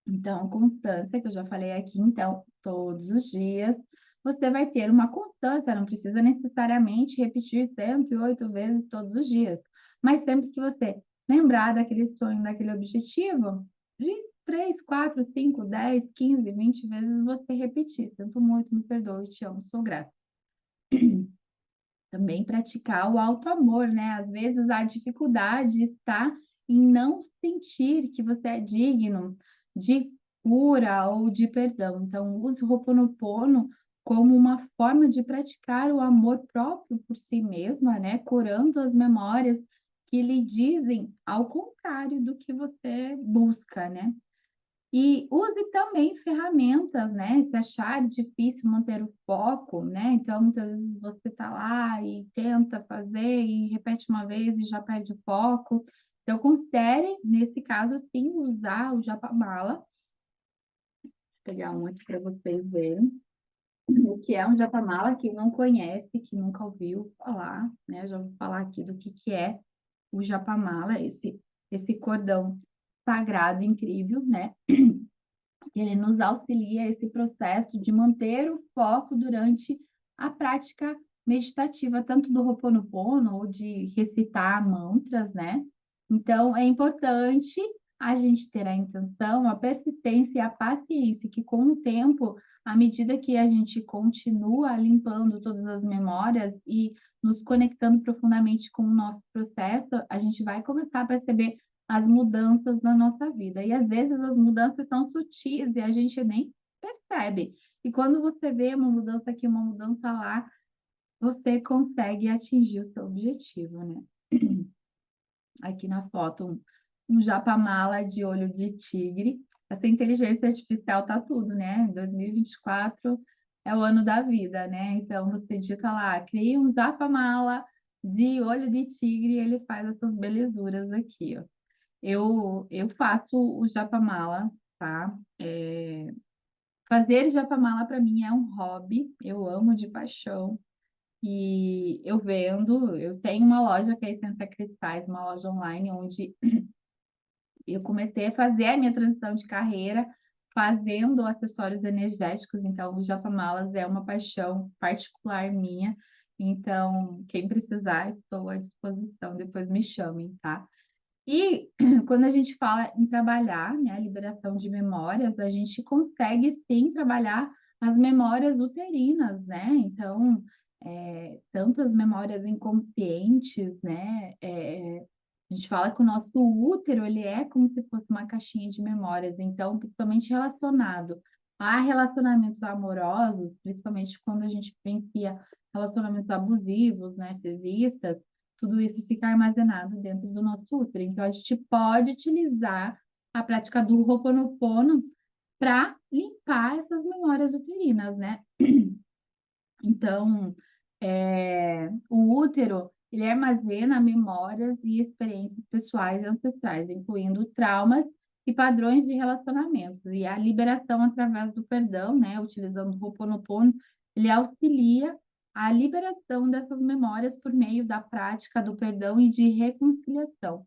Então, constância, que eu já falei aqui, então, todos os dias, você vai ter uma constância, não precisa necessariamente repetir 108 vezes todos os dias, mas sempre que você lembrar daquele sonho, daquele objetivo, de 3, 4, 5, 10, 15, 20 vezes você repetir. Sinto muito, me perdoe, te amo, sou grata. Também praticar o auto-amor, né? Às vezes a dificuldade está em não sentir que você é digno de cura ou de perdão. Então, use o Ho'oponopono como uma forma de praticar o amor próprio por si mesma, né? Curando as memórias que lhe dizem ao contrário do que você busca, né? E use também ferramentas, né? Se achar difícil manter o foco, né? Então, muitas vezes você está lá e tenta fazer e repete uma vez e já perde o foco. Então, considere, nesse caso, sim, usar o Japamala. Vou pegar um aqui para vocês verem. O que é um Japamala, quem não conhece, que nunca ouviu falar, né? Eu já vou falar aqui do que é o Japamala, esse cordão sagrado incrível, né? Ele nos auxilia esse processo de manter o foco durante a prática meditativa, tanto do Ho'oponopono ou de recitar mantras, né? Então, é importante a gente ter a intenção, a persistência e a paciência, que com o tempo, à medida que a gente continua limpando todas as memórias e nos conectando profundamente com o nosso processo, a gente vai começar a perceber as mudanças na nossa vida. E às vezes as mudanças são sutis e a gente nem percebe. E quando você vê uma mudança aqui, uma mudança lá, você consegue atingir o seu objetivo, né? Aqui na foto, um japamala de olho de tigre. Essa inteligência artificial tá tudo, né? 2024 é o ano da vida, né? Então você digita lá, cria um japamala de olho de tigre e ele faz essas belezuras aqui, ó. Eu faço o japamala, tá? Fazer japamala para mim é um hobby, eu amo de paixão. E eu vendo, eu tenho uma loja que é a Essência Cristais, uma loja online, onde eu comecei a fazer a minha transição de carreira fazendo acessórios energéticos. Então, o japamalas é uma paixão particular minha. Então, quem precisar, estou à disposição. Depois me chamem, tá? E quando a gente fala em trabalhar, né, a liberação de memórias, a gente consegue sim trabalhar as memórias uterinas, né? Então, tantas memórias inconscientes, né? A gente fala que o nosso útero, ele é como se fosse uma caixinha de memórias, então, principalmente relacionado a relacionamentos amorosos, principalmente quando a gente vivencia relacionamentos abusivos, né, narcisistas, tudo isso fica armazenado dentro do nosso útero. Então, a gente pode utilizar a prática do Ho'oponopono para limpar essas memórias uterinas, né? Então, o útero, ele armazena memórias e experiências pessoais e ancestrais, incluindo traumas e padrões de relacionamentos. E a liberação através do perdão, né, utilizando o Ho'oponopono, ele auxilia a liberação dessas memórias por meio da prática do perdão e de reconciliação.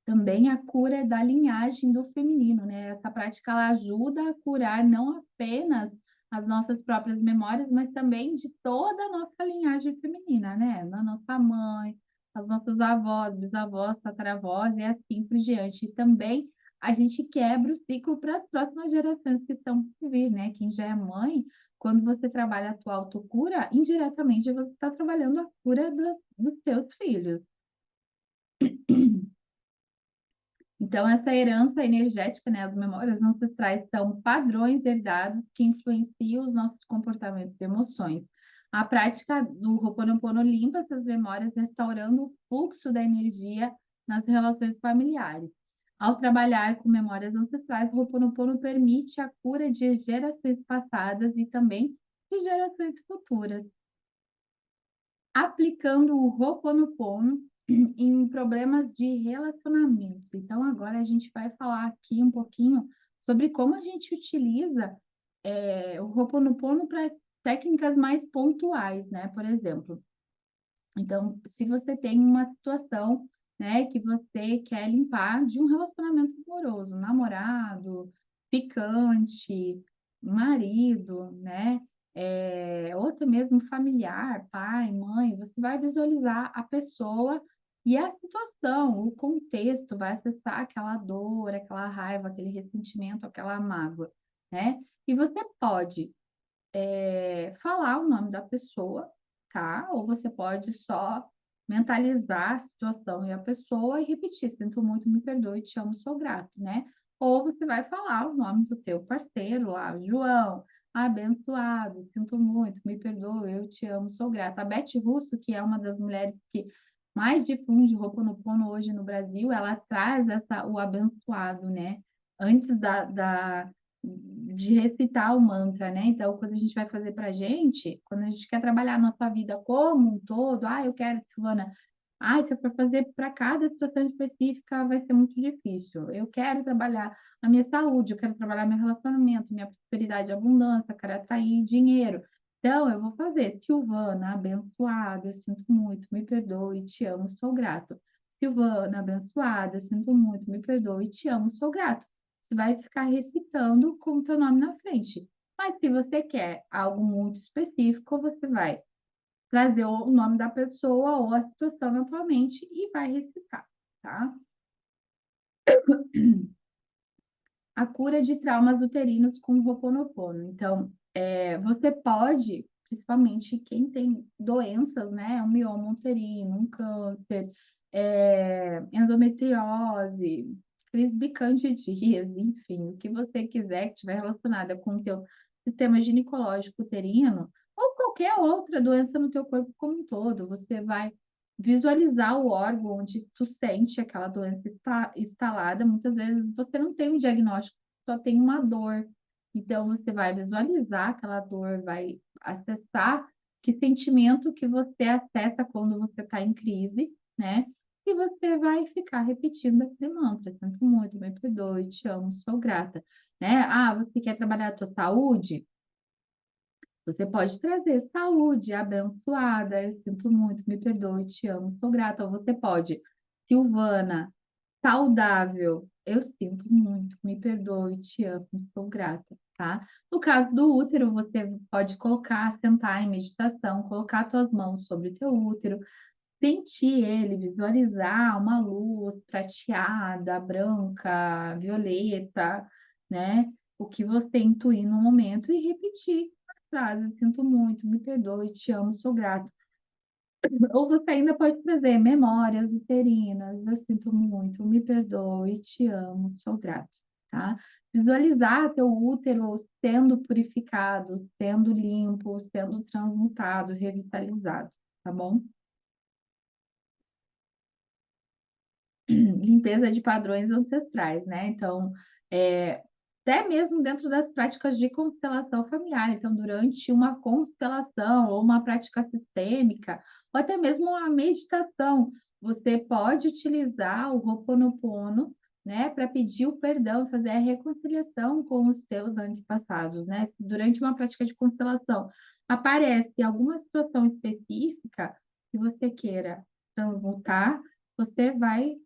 Também a cura da linhagem do feminino, né? Essa prática ela ajuda a curar não apenas as nossas próprias memórias, mas também de toda a nossa linhagem feminina, né? Da nossa mãe, as nossas avós, bisavós, tataravós e assim por diante. E também a gente quebra o ciclo para as próximas gerações que estão por vir, né? Quem já é mãe, quando você trabalha a tua autocura, indiretamente você está trabalhando a cura dos seus filhos. Então, essa herança energética, né, as memórias ancestrais são padrões herdados que influenciam os nossos comportamentos e emoções. A prática do Ho'oponopono limpa essas memórias, restaurando o fluxo da energia nas relações familiares. Ao trabalhar com memórias ancestrais, o Ho'oponopono permite a cura de gerações passadas e também de gerações futuras. Aplicando o Ho'oponopono em problemas de relacionamento. Então, agora a gente vai falar aqui um pouquinho sobre como a gente utiliza o Ho'oponopono para técnicas mais pontuais, né? Por exemplo, então, se você tem uma situação, né, que você quer limpar de um relacionamento amoroso, namorado, ficante, marido, né, ou até mesmo familiar, pai, mãe, você vai visualizar a pessoa e a situação, o contexto, vai acessar aquela dor, aquela raiva, aquele ressentimento, aquela mágoa, né? E você pode falar o nome da pessoa, tá? Ou você pode só mentalizar a situação e a pessoa e repetir: sinto muito, me perdoe, te amo, sou grato, né? Ou você vai falar o nome do teu parceiro lá, João, abençoado, sinto muito, me perdoe, eu te amo, sou grata. A Beth Russo, que é uma das mulheres que mais difunde o Ho'oponopono hoje no Brasil, ela traz o abençoado, né? Antes de recitar o mantra, né? Então, quando a gente vai fazer para a gente, quando a gente quer trabalhar a nossa vida como um todo, eu quero, Silvana, se for fazer para cada situação específica, vai ser muito difícil. Eu quero trabalhar a minha saúde, eu quero trabalhar meu relacionamento, minha prosperidade, abundância, quero atrair dinheiro. Então, eu vou fazer, Silvana, abençoada, eu sinto muito, me perdoe, te amo, sou grato. Silvana, abençoada, sinto muito, me perdoe, te amo, sou grato. Você vai ficar recitando com o teu nome na frente. Mas se você quer algo muito específico, você vai trazer o nome da pessoa ou a situação na tua mente e vai recitar, tá? A cura de traumas uterinos com Ho'oponopono. Então, você pode, principalmente quem tem doenças, né? Um mioma uterino, um câncer, endometriose, crise de candidíase, enfim, o que você quiser que estiver relacionada com o teu sistema ginecológico uterino ou qualquer outra doença no teu corpo como um todo, você vai visualizar o órgão onde tu sente aquela doença instalada. Muitas vezes você não tem um diagnóstico, só tem uma dor. Então, você vai visualizar aquela dor, vai acessar que sentimento que você acessa quando você está em crise, né? E você vai ficar repetindo aquele mantra: sinto muito, me perdoe, te amo, sou grata, né? Você quer trabalhar a tua saúde? Você pode trazer saúde abençoada, eu sinto muito, me perdoe, te amo, sou grata. Ou você pode, Silvana, saudável, eu sinto muito, me perdoe, te amo, sou grata, tá? No caso do útero, você pode colocar, sentar em meditação, colocar suas mãos sobre o teu útero, sentir ele, visualizar uma luz prateada, branca, violeta, né? O que você intuir no momento e repetir as frases: sinto muito, me perdoe, te amo, sou grato. Ou você ainda pode trazer memórias uterinas: eu sinto muito, me perdoe, te amo, sou grato, tá? Visualizar teu útero sendo purificado, sendo limpo, sendo transmutado, revitalizado, tá bom? Limpeza de padrões ancestrais, né? Então, até mesmo dentro das práticas de constelação familiar. Então, durante uma constelação ou uma prática sistêmica, ou até mesmo uma meditação, você pode utilizar o Ho'oponopono, né, para pedir o perdão, fazer a reconciliação com os seus antepassados, né? Durante uma prática de constelação, aparece alguma situação específica que você queira transmutar, você vai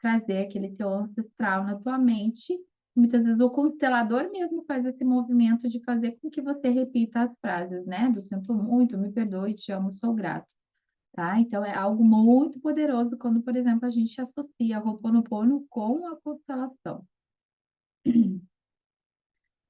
trazer aquele teu ancestral na tua mente. Muitas vezes o constelador mesmo faz esse movimento de fazer com que você repita as frases, né? Do sinto muito, me perdoe, te amo, sou grato, tá? Então é algo muito poderoso quando, por exemplo, a gente associa Ho'oponopono com a constelação.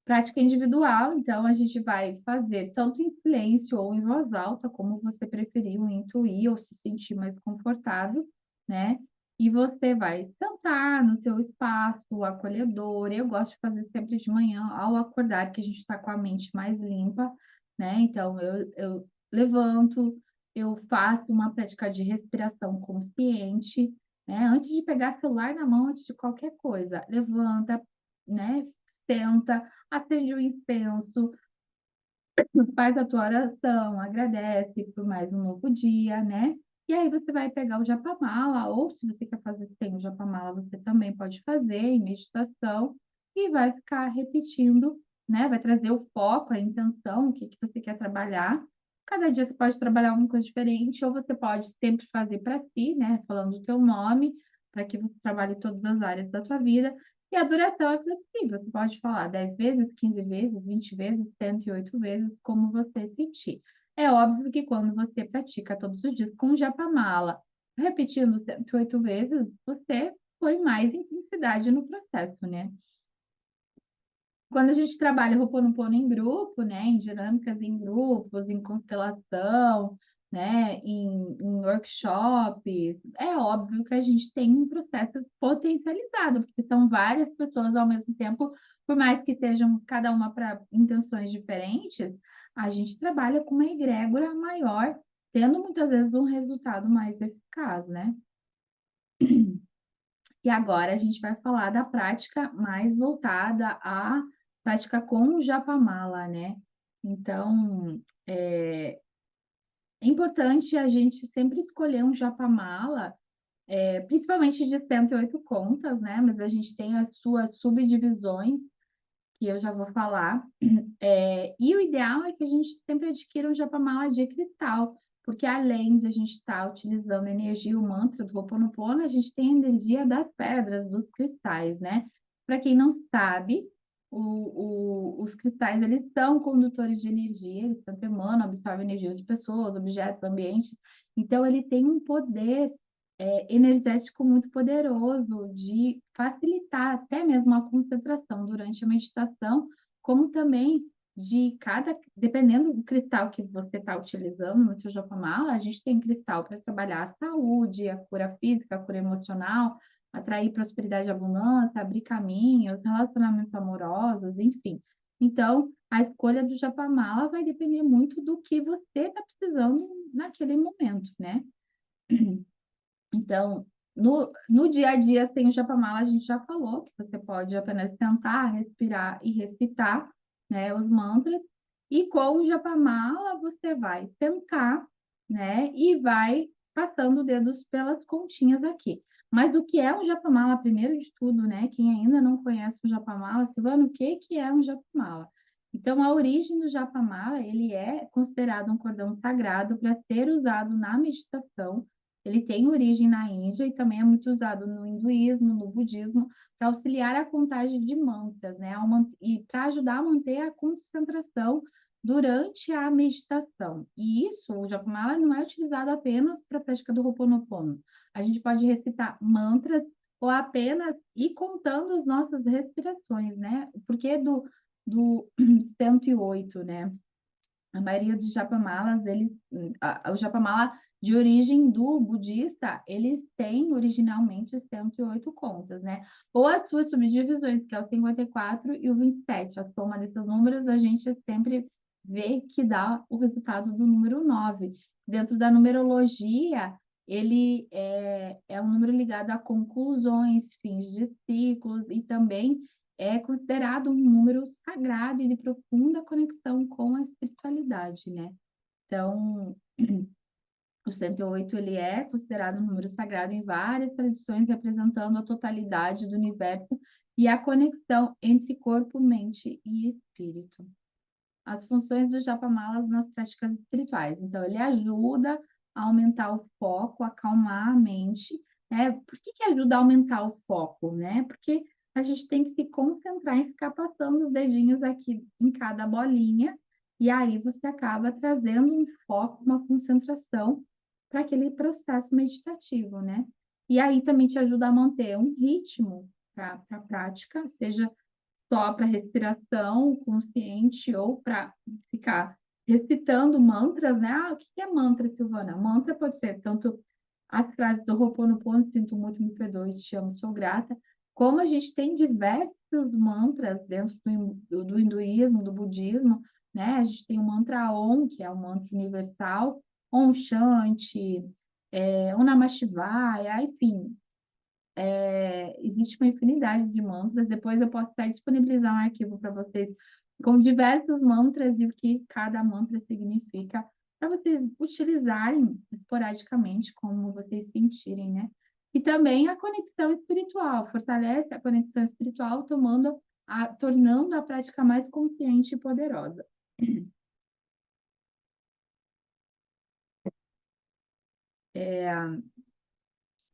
Prática individual, então a gente vai fazer tanto em silêncio ou em voz alta, como você preferir, ou intuir ou se sentir mais confortável, né? e você vai sentar no seu espaço acolhedor. Eu gosto de fazer sempre de manhã, ao acordar, que a gente está com a mente mais limpa, né? Então, eu levanto, eu faço uma prática de respiração consciente, né? Antes de pegar celular na mão, antes de qualquer coisa, levanta, né? Senta, acende o incenso, faz a tua oração, agradece por mais um novo dia, né? E aí você vai pegar o japamala, ou se você quer fazer sem o japamala, você também pode fazer em meditação e vai ficar repetindo, né? Vai trazer o foco, a intenção, o que que você quer trabalhar. Cada dia você pode trabalhar uma coisa diferente, ou você pode sempre fazer para si, né? Falando o teu nome, para que você trabalhe todas as áreas da tua vida. E a duração é flexível. Você pode falar 10 vezes, 15 vezes, 20 vezes, 108 vezes, como você sentir. É óbvio que quando você pratica todos os dias com japamala, repetindo 108 vezes, você põe mais intensidade no processo, né? Quando a gente trabalha o Ho'oponopono em grupo, né, em dinâmicas em grupos, em constelação, né, em workshops, é óbvio que a gente tem um processo potencializado, porque são várias pessoas ao mesmo tempo, por mais que sejam cada uma para intenções diferentes, a gente trabalha com uma egrégora maior, tendo muitas vezes um resultado mais eficaz, né? E agora a gente vai falar da prática mais voltada à prática com o japamala, né? Então, é importante a gente sempre escolher um japamala, principalmente de 108 contas, né? Mas a gente tem as suas subdivisões, que eu já vou falar. E o ideal é que a gente sempre adquira um japamala de cristal, porque além de a gente estar utilizando a energia, o mantra do Ho'oponopono, a gente tem a energia das pedras, dos cristais, né? Para quem não sabe, os cristais, eles são condutores de energia, eles tanto emanam, absorvem energia de pessoas, objetos, ambientes. Então, ele tem um poder energético muito poderoso de facilitar até mesmo a concentração durante a meditação, como também de dependendo do cristal que você está utilizando no seu Japamala, a gente tem cristal para trabalhar a saúde, a cura física, a cura emocional, atrair prosperidade e abundância, abrir caminhos, relacionamentos amorosos, enfim. Então, a escolha do Japamala vai depender muito do que você está precisando naquele momento, né? Então, no dia a dia, sem o japamala, a gente já falou que você pode apenas sentar, respirar e recitar, né, os mantras. E com o japamala, você vai sentar, né, e vai passando os dedos pelas continhas aqui. Mas o que é um japamala, primeiro de tudo, né? Quem ainda não conhece o japamala, Silvana, o que que é um japamala? Então, a origem do japamala, ele é considerado um cordão sagrado para ser usado na meditação. Ele tem origem na Índia e também é muito usado no hinduísmo, no budismo, para auxiliar a contagem de mantras, né? E para ajudar a manter a concentração durante a meditação. E isso, o Japamala, não é utilizado apenas para a prática do Ho'oponopono. A gente pode recitar mantras ou apenas ir contando as nossas respirações, né? Porque do 108, né? A maioria dos japamalas, o japamala de origem do budista, eles têm originalmente 108 contas, né? Ou as suas subdivisões, que é o 54 e o 27. A soma desses números, a gente sempre vê que dá o resultado do número 9. Dentro da numerologia, ele é um número ligado a conclusões, fins de ciclos e também é considerado um número sagrado e de profunda conexão com a espiritualidade, né? Então, o 108 ele é considerado um número sagrado em várias tradições, representando a totalidade do universo e a conexão entre corpo, mente e espírito. As funções do Japamalas nas práticas espirituais. Então, ele ajuda a aumentar o foco, acalmar a mente, né? Por que que ajuda a aumentar o foco, né? Porque a gente tem que se concentrar em ficar passando os dedinhos aqui em cada bolinha, e aí você acaba trazendo um foco, uma concentração para aquele processo meditativo, né? E aí também te ajuda a manter um ritmo para a prática, seja só para respiração consciente ou para ficar recitando mantras, né? Ah, o que é mantra, Silvana? Mantra pode ser tanto as frases do Ho'oponopono, sinto muito, me perdoe, te amo, sou grata. Como a gente tem diversos mantras dentro do hinduísmo, do budismo, né? A gente tem o mantra Om, que é o mantra universal, Om Shanti, Om Namah Shivaya, enfim, existe uma infinidade de mantras. Depois eu posso até disponibilizar um arquivo para vocês com diversos mantras e o que cada mantra significa, para vocês utilizarem esporadicamente, como vocês sentirem, né? E também a conexão espiritual, fortalece a conexão espiritual, tornando a prática mais consciente e poderosa.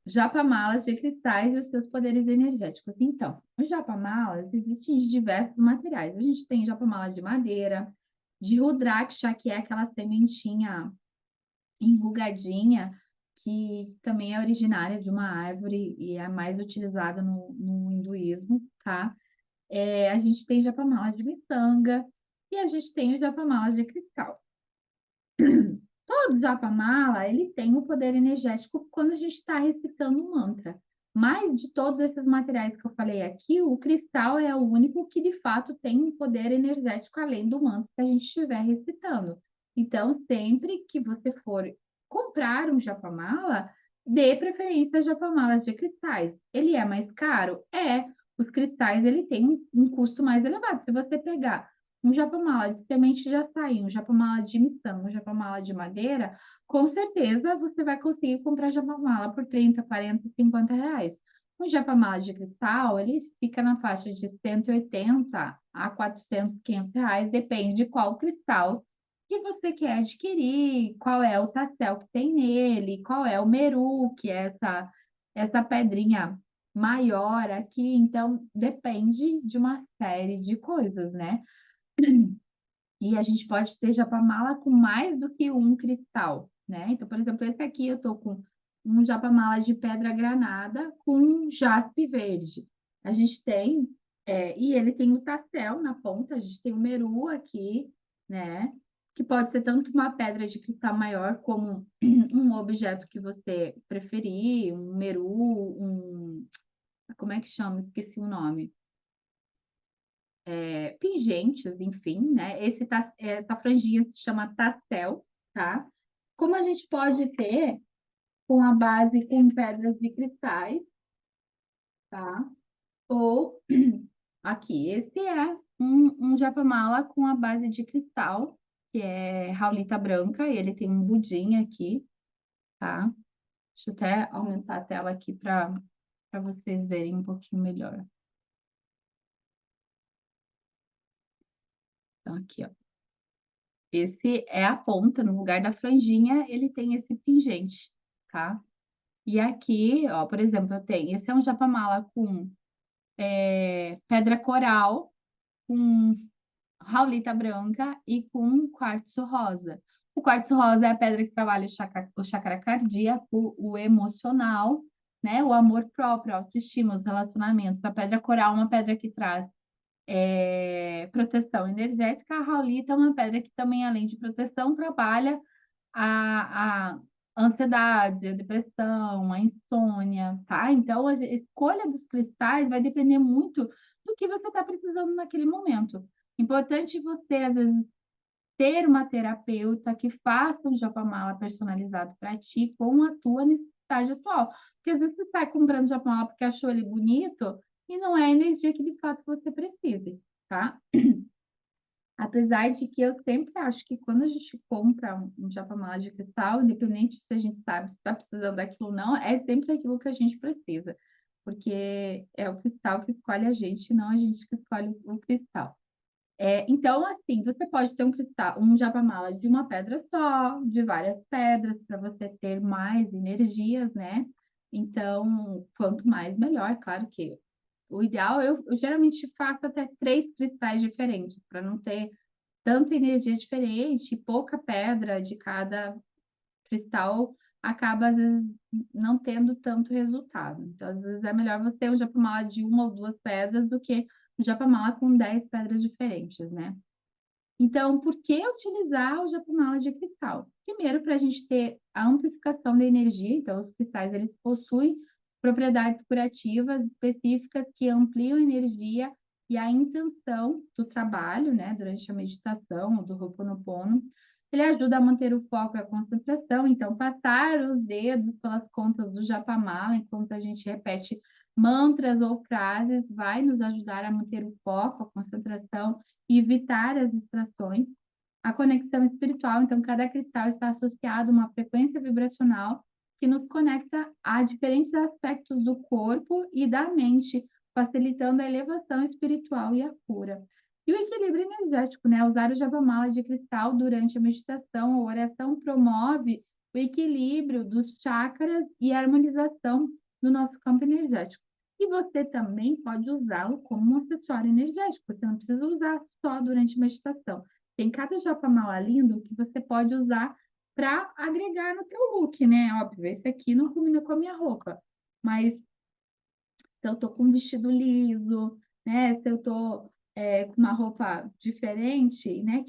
Japamalas de cristais e os seus poderes energéticos. Então, os japamalas existem de diversos materiais. A gente tem japamala de madeira, de rudraksha, que é aquela sementinha enrugadinha, que também é originária de uma árvore e é mais utilizada no hinduísmo, tá? A gente tem japamala de miçanga e a gente tem o japamala de cristal. Todo Japamala, ele tem o poder energético quando a gente está recitando um mantra. Mas de todos esses materiais que eu falei aqui, o cristal é o único que de fato tem um poder energético além do mantra que a gente estiver recitando. Então, sempre que você for comprar um Japamala, dê preferência a Japamalas de cristais. Ele é mais caro? É. Os cristais, ele tem um custo mais elevado. Se você pegar um japamala de semente de açaí, um japamala de miçanga, um japamala de madeira, com certeza você vai conseguir comprar japamala por 30, 40, 50 reais. Um japamala de cristal, ele fica na faixa de 180 a 400, 500 reais, depende de qual cristal que você quer adquirir, qual é o tassel que tem nele, qual é o meru, que é essa pedrinha maior aqui. Então, depende de uma série de coisas, né? E a gente pode ter japamala com mais do que um cristal, né? Então, por exemplo, esse aqui eu tô com um japamala de pedra granada com jaspe verde. A gente tem, e ele tem o tassel na ponta, a gente tem o meru aqui, né? Que pode ser tanto uma pedra de cristal maior como um objeto que você preferir, um meru, como é que chama? Esqueci o nome, pingentes, enfim, né? Essa franjinha se chama tassel, tá? Como a gente pode ter com a base com pedras de cristais, tá? Ou aqui, esse é um japamala com a base de cristal, que é raulita branca, e ele tem um budinho aqui, tá? Deixa eu até aumentar a tela aqui para vocês verem um pouquinho melhor. Então, aqui, ó. Esse é a ponta, no lugar da franjinha, ele tem esse pingente, tá? E aqui, ó, por exemplo, eu tenho, esse é um japamala com pedra coral, com raulita branca e com quartzo rosa. O quartzo rosa é a pedra que trabalha o chakra cardíaco, o emocional, né? O amor próprio, a autoestima, os relacionamentos. A pedra coral é uma pedra que traz proteção energética. A raulita é uma pedra que também, além de proteção, trabalha a ansiedade, a depressão, a insônia, tá? Então, a escolha dos cristais vai depender muito do que você está precisando naquele momento. Importante você, às vezes, ter uma terapeuta que faça um japamala personalizado para ti com a tua necessidade atual. Porque às vezes você está comprando japamala porque achou ele bonito e não é a energia que de fato você precisa, tá? Apesar de que eu sempre acho que quando a gente compra um japamala de cristal, independente se a gente sabe se está precisando daquilo ou não, é sempre aquilo que a gente precisa. Porque é o cristal que escolhe a gente, não a gente que escolhe o cristal. Então, assim, você pode ter um cristal, um japamala de uma pedra só, de várias pedras, para você ter mais energias, né? Então, quanto mais, melhor. Claro que o ideal, eu geralmente faço até 3 cristais diferentes, para não ter tanta energia diferente, pouca pedra de cada cristal acaba, às vezes, não tendo tanto resultado. Então, às vezes, é melhor você ter um japamala de uma ou duas pedras do que um japamala com 10 pedras diferentes, né? Então, por que utilizar o japamala de cristal? Primeiro, para a gente ter a amplificação da energia, então os cristais eles possuem propriedades curativas específicas que ampliam a energia e a intenção do trabalho, né, durante a meditação, do Ho'oponopono. Ele ajuda a manter o foco e a concentração, então passar os dedos pelas contas do japamala enquanto a gente repete mantras ou frases vai nos ajudar a manter o foco, a concentração e evitar as distrações. A conexão espiritual, então, cada cristal está associado a uma frequência vibracional que nos conecta a diferentes aspectos do corpo e da mente, facilitando a elevação espiritual e a cura. E o equilíbrio energético, né? Usar o Japamala de cristal durante a meditação ou oração promove o equilíbrio dos chakras e a harmonização do nosso campo energético. E você também pode usá-lo como um acessório energético. Você não precisa usar só durante a meditação. Tem cada japamala lindo que você pode usar para agregar no teu look, né? Óbvio, esse aqui não combina com a minha roupa. Mas se eu tô com um vestido liso, né? Se eu tô com uma roupa diferente, né?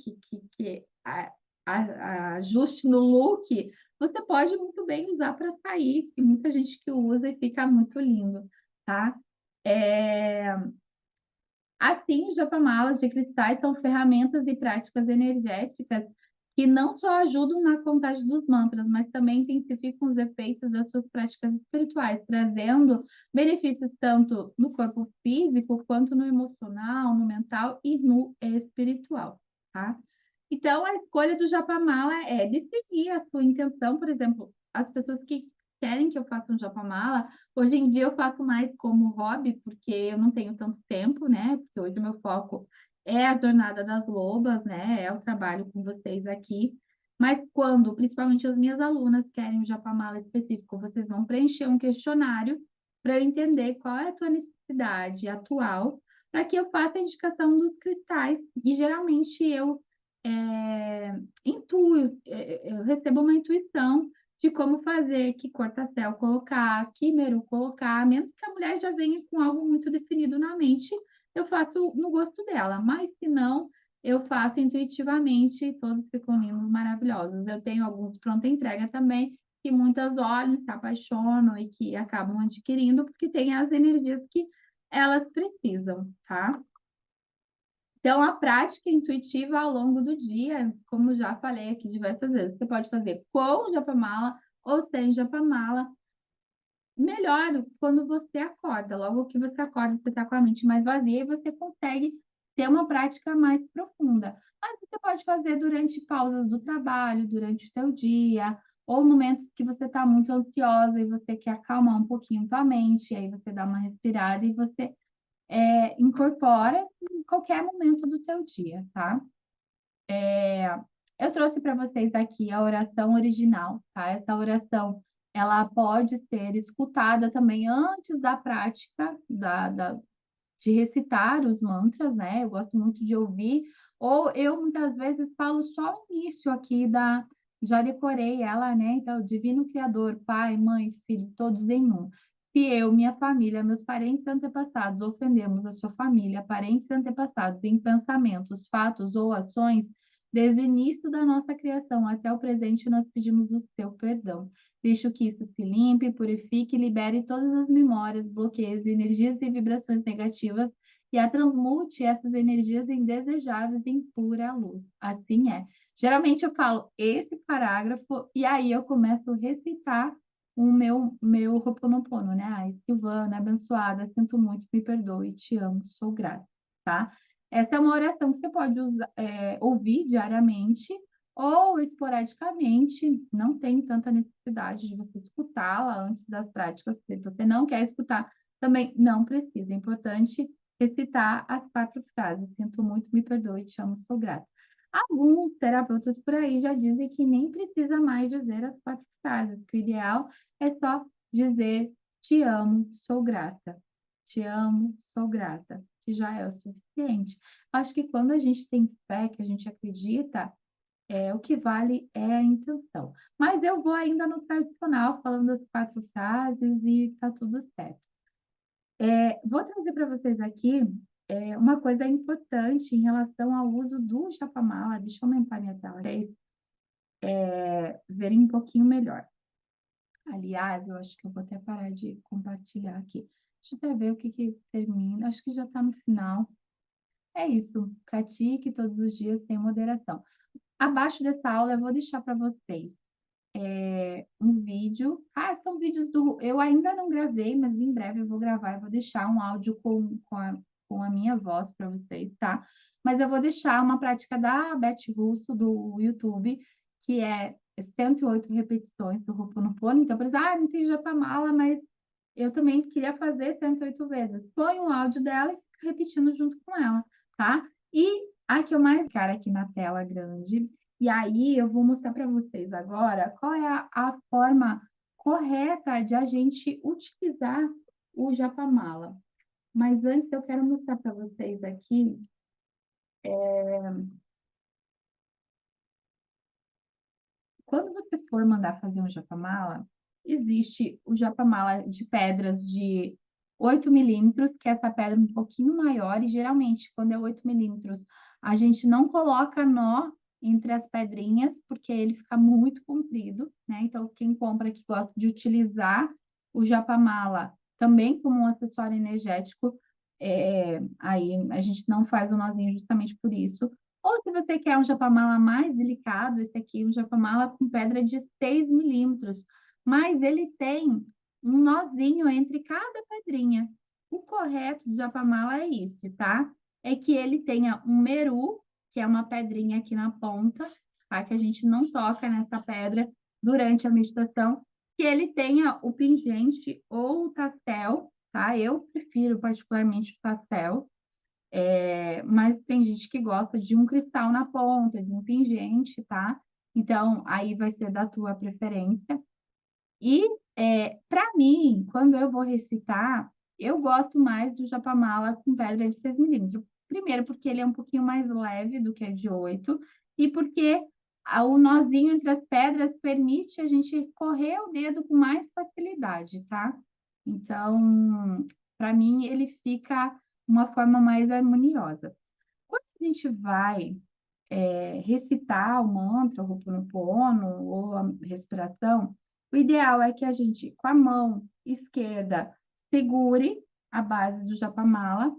Ajuste no look, você pode muito bem usar para sair. Tem muita gente que usa e fica muito lindo, tá? É, Assim, os japamalas de cristais são ferramentas e práticas energéticas que não só ajudam na contagem dos mantras, mas também intensificam os efeitos das suas práticas espirituais, trazendo benefícios tanto no corpo físico, quanto no emocional, no mental e no espiritual, tá? Então, a escolha do japamala é definir a sua intenção, por exemplo, as pessoas que querem que eu faça um japamala. Hoje em dia eu faço mais como hobby, porque eu não tenho tanto tempo, né? Porque hoje o meu foco é a jornada das lobas, né? É o trabalho com vocês aqui. Mas quando, principalmente as minhas alunas querem um japamala específico, vocês vão preencher um questionário para eu entender qual é a tua necessidade atual, para que eu faça a indicação dos cristais. E geralmente eu recebo uma intuição de como fazer, que corta-céu colocar, que meru colocar, a menos que a mulher já venha com algo muito definido na mente, eu faço no gosto dela, mas se não, eu faço intuitivamente e todos ficam lindos, maravilhosos. Eu tenho alguns pronta entrega também, que muitas olham, se apaixonam e que acabam adquirindo, porque tem as energias que elas precisam, tá? Então, a prática intuitiva ao longo do dia, como já falei aqui diversas vezes, você pode fazer com japamala ou sem japamala. Melhor quando você acorda. Logo que você acorda, você está com a mente mais vazia e você consegue ter uma prática mais profunda. Mas você pode fazer durante pausas do trabalho, durante o seu dia, ou momentos que você está muito ansiosa e você quer acalmar um pouquinho sua mente, aí você dá uma respirada e você incorpora em qualquer momento do seu dia, tá? Eu trouxe para vocês aqui a oração original, tá? Essa oração, ela pode ser escutada também antes da prática de recitar os mantras, né? Eu gosto muito de ouvir, ou eu muitas vezes falo só o início aqui já decorei ela, né? Então, Divino Criador, Pai, Mãe, Filho, todos em um. Se eu, minha família, meus parentes e antepassados ofendemos a sua família, parentes e antepassados em pensamentos, fatos ou ações, desde o início da nossa criação até o presente, nós pedimos o seu perdão. Deixe que isso se limpe, purifique e libere todas as memórias, bloqueios, energias e vibrações negativas e a transmute essas energias indesejáveis em pura luz. Assim é. Geralmente eu falo esse parágrafo e aí eu começo a recitar o meu Ho'oponopono, né? Ai, Silvana, abençoada, sinto muito, me perdoe, te amo, sou grata, tá? Essa é uma oração que você pode ouvir diariamente ou esporadicamente, não tem tanta necessidade de você escutá-la antes das práticas. Se você não quer escutar, também não precisa. É importante recitar as 4 frases. Sinto muito, me perdoe, te amo, sou grata. Alguns terapeutas por aí já dizem que nem precisa mais dizer as 4 frases, que o ideal é só dizer te amo, sou grata. Te amo, sou grata, que já é o suficiente. Acho que quando a gente tem fé, que a gente acredita, o que vale é a intenção. Mas eu vou ainda no tradicional, falando as 4 frases e tá tudo certo. Vou trazer para vocês aqui Uma coisa importante em relação ao uso do japamala, deixa eu aumentar minha tela, para vocês verem um pouquinho melhor. Aliás, eu acho que eu vou até parar de compartilhar aqui. Deixa eu até ver o que termina. Acho que já está no final. É isso. Pratique todos os dias sem moderação. Abaixo dessa aula, eu vou deixar para vocês um vídeo. São vídeos do. Eu ainda não gravei, mas em breve eu vou gravar. Eu vou deixar um áudio com a minha voz para vocês, tá? Mas eu vou deixar uma prática da Beth Russo, do YouTube, que é 108 repetições do Ho'oponopono. Então, por exemplo, não tem Japamala, mas eu também queria fazer 108 vezes. Põe o áudio dela e fica repetindo junto com ela, tá? E a que eu mais quero aqui na tela grande. E aí eu vou mostrar para vocês agora qual é a forma correta de a gente utilizar o Japamala. Mas antes eu quero mostrar para vocês aqui. Quando você for mandar fazer um japamala, existe o japamala de pedras de 8 milímetros, que é essa pedra um pouquinho maior, e geralmente, quando é 8 milímetros, a gente não coloca nó entre as pedrinhas, porque ele fica muito comprido, né? Então, quem compra que gosta de utilizar o japamala também como um acessório energético, aí a gente não faz o nozinho justamente por isso. Ou se você quer um japamala mais delicado, esse aqui é um japamala com pedra de 6 milímetros, mas ele tem um nozinho entre cada pedrinha. O correto do japamala é isso, tá? É que ele tenha um meru, que é uma pedrinha aqui na ponta, tá? Que a gente não toca nessa pedra durante a meditação, que ele tenha o pingente ou o tastel, tá? Eu prefiro particularmente o tastel, mas tem gente que gosta de um cristal na ponta, de um pingente, tá? Então, aí vai ser da tua preferência. E, para mim, quando eu vou recitar, eu gosto mais do japamala com pedra de 6 milímetros. Primeiro, porque ele é um pouquinho mais leve do que a de 8, e porque o nozinho entre as pedras permite a gente correr o dedo com mais facilidade, tá? Então, para mim, ele fica uma forma mais harmoniosa. Quando a gente vai recitar o mantra, o Ho'oponopono ou a respiração, o ideal é que a gente, com a mão esquerda, segure a base do japamala,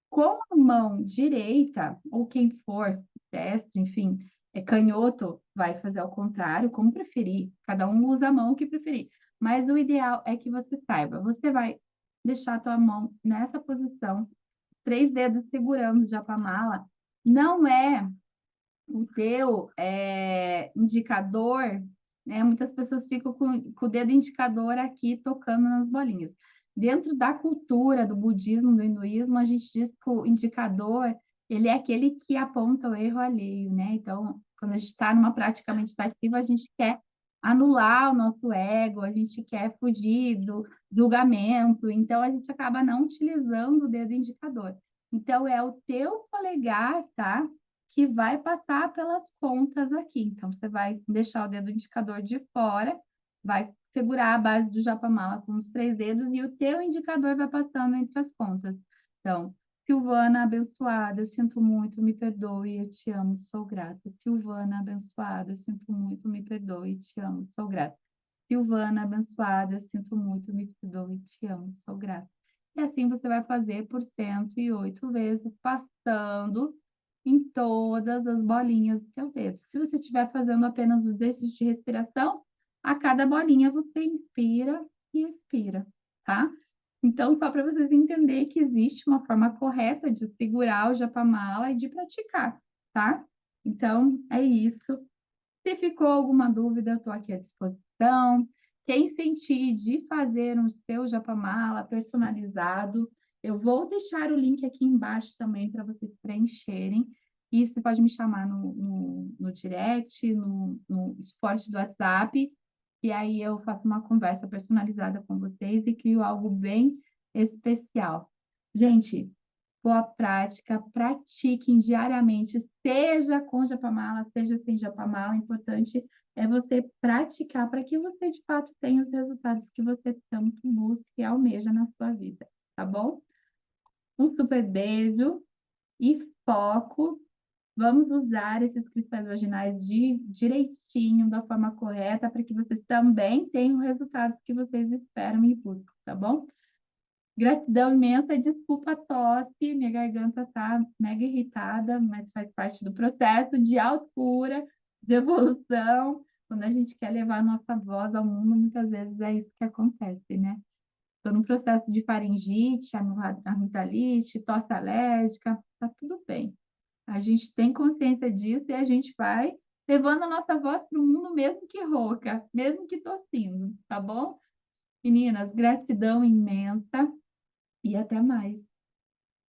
com a mão direita, ou quem for, destro, enfim, canhoto, vai fazer ao contrário, como preferir. Cada um usa a mão que preferir. Mas o ideal é que você saiba, você vai deixar a tua mão nessa posição, 3 dedos segurando o japamala, não é o teu indicador, né? Muitas pessoas ficam com o dedo indicador aqui tocando nas bolinhas. Dentro da cultura do budismo, do hinduísmo, a gente diz que o indicador, ele é aquele que aponta o erro alheio, né? Então, quando a gente está numa prática meditativa, a gente quer anular o nosso ego, a gente quer fugir do julgamento, então a gente acaba não utilizando o dedo indicador. Então, é o teu polegar, tá? Que vai passar pelas pontas aqui. Então, você vai deixar o dedo indicador de fora, vai segurar a base do japamala com os 3 dedos e o teu indicador vai passando entre as pontas. Então, Silvana, abençoada, eu sinto muito, me perdoe, eu te amo, sou grata. Silvana, abençoada, eu sinto muito, me perdoe, te amo, sou grata. Silvana, abençoada, eu sinto muito, me perdoe, te amo, sou grata. E assim você vai fazer por 108 vezes, passando em todas as bolinhas do seu dedo. Se você estiver fazendo apenas os exercícios de respiração, a cada bolinha você inspira e expira, tá? Então, só para vocês entenderem que existe uma forma correta de segurar o japamala e de praticar, tá? Então, é isso. Se ficou alguma dúvida, eu estou aqui à disposição. Quem sentir de fazer um seu japamala personalizado, eu vou deixar o link aqui embaixo também para vocês preencherem. E você pode me chamar no direct, no suporte do WhatsApp, e aí eu faço uma conversa personalizada com vocês e crio algo bem especial. Gente, boa prática, pratiquem diariamente, seja com japamala, seja sem japamala. O importante é você praticar para que você, de fato, tenha os resultados que você tanto busca e almeja na sua vida, tá bom? Um super beijo e foco. Vamos usar esses cristais vaginais direitinho, da forma correta, para que vocês também tenham os resultados que vocês esperam e buscam, tá bom? Gratidão imensa, desculpa a tosse, minha garganta tá mega irritada, mas faz parte do processo de autocura, de evolução. Quando a gente quer levar a nossa voz ao mundo, muitas vezes é isso que acontece, né? Estou num processo de faringite, amigdalite, tosse alérgica, tá tudo bem. A gente tem consciência disso e a gente vai levando a nossa voz para o mundo, mesmo que rouca, mesmo que tossindo, tá bom? Meninas, gratidão imensa e até mais.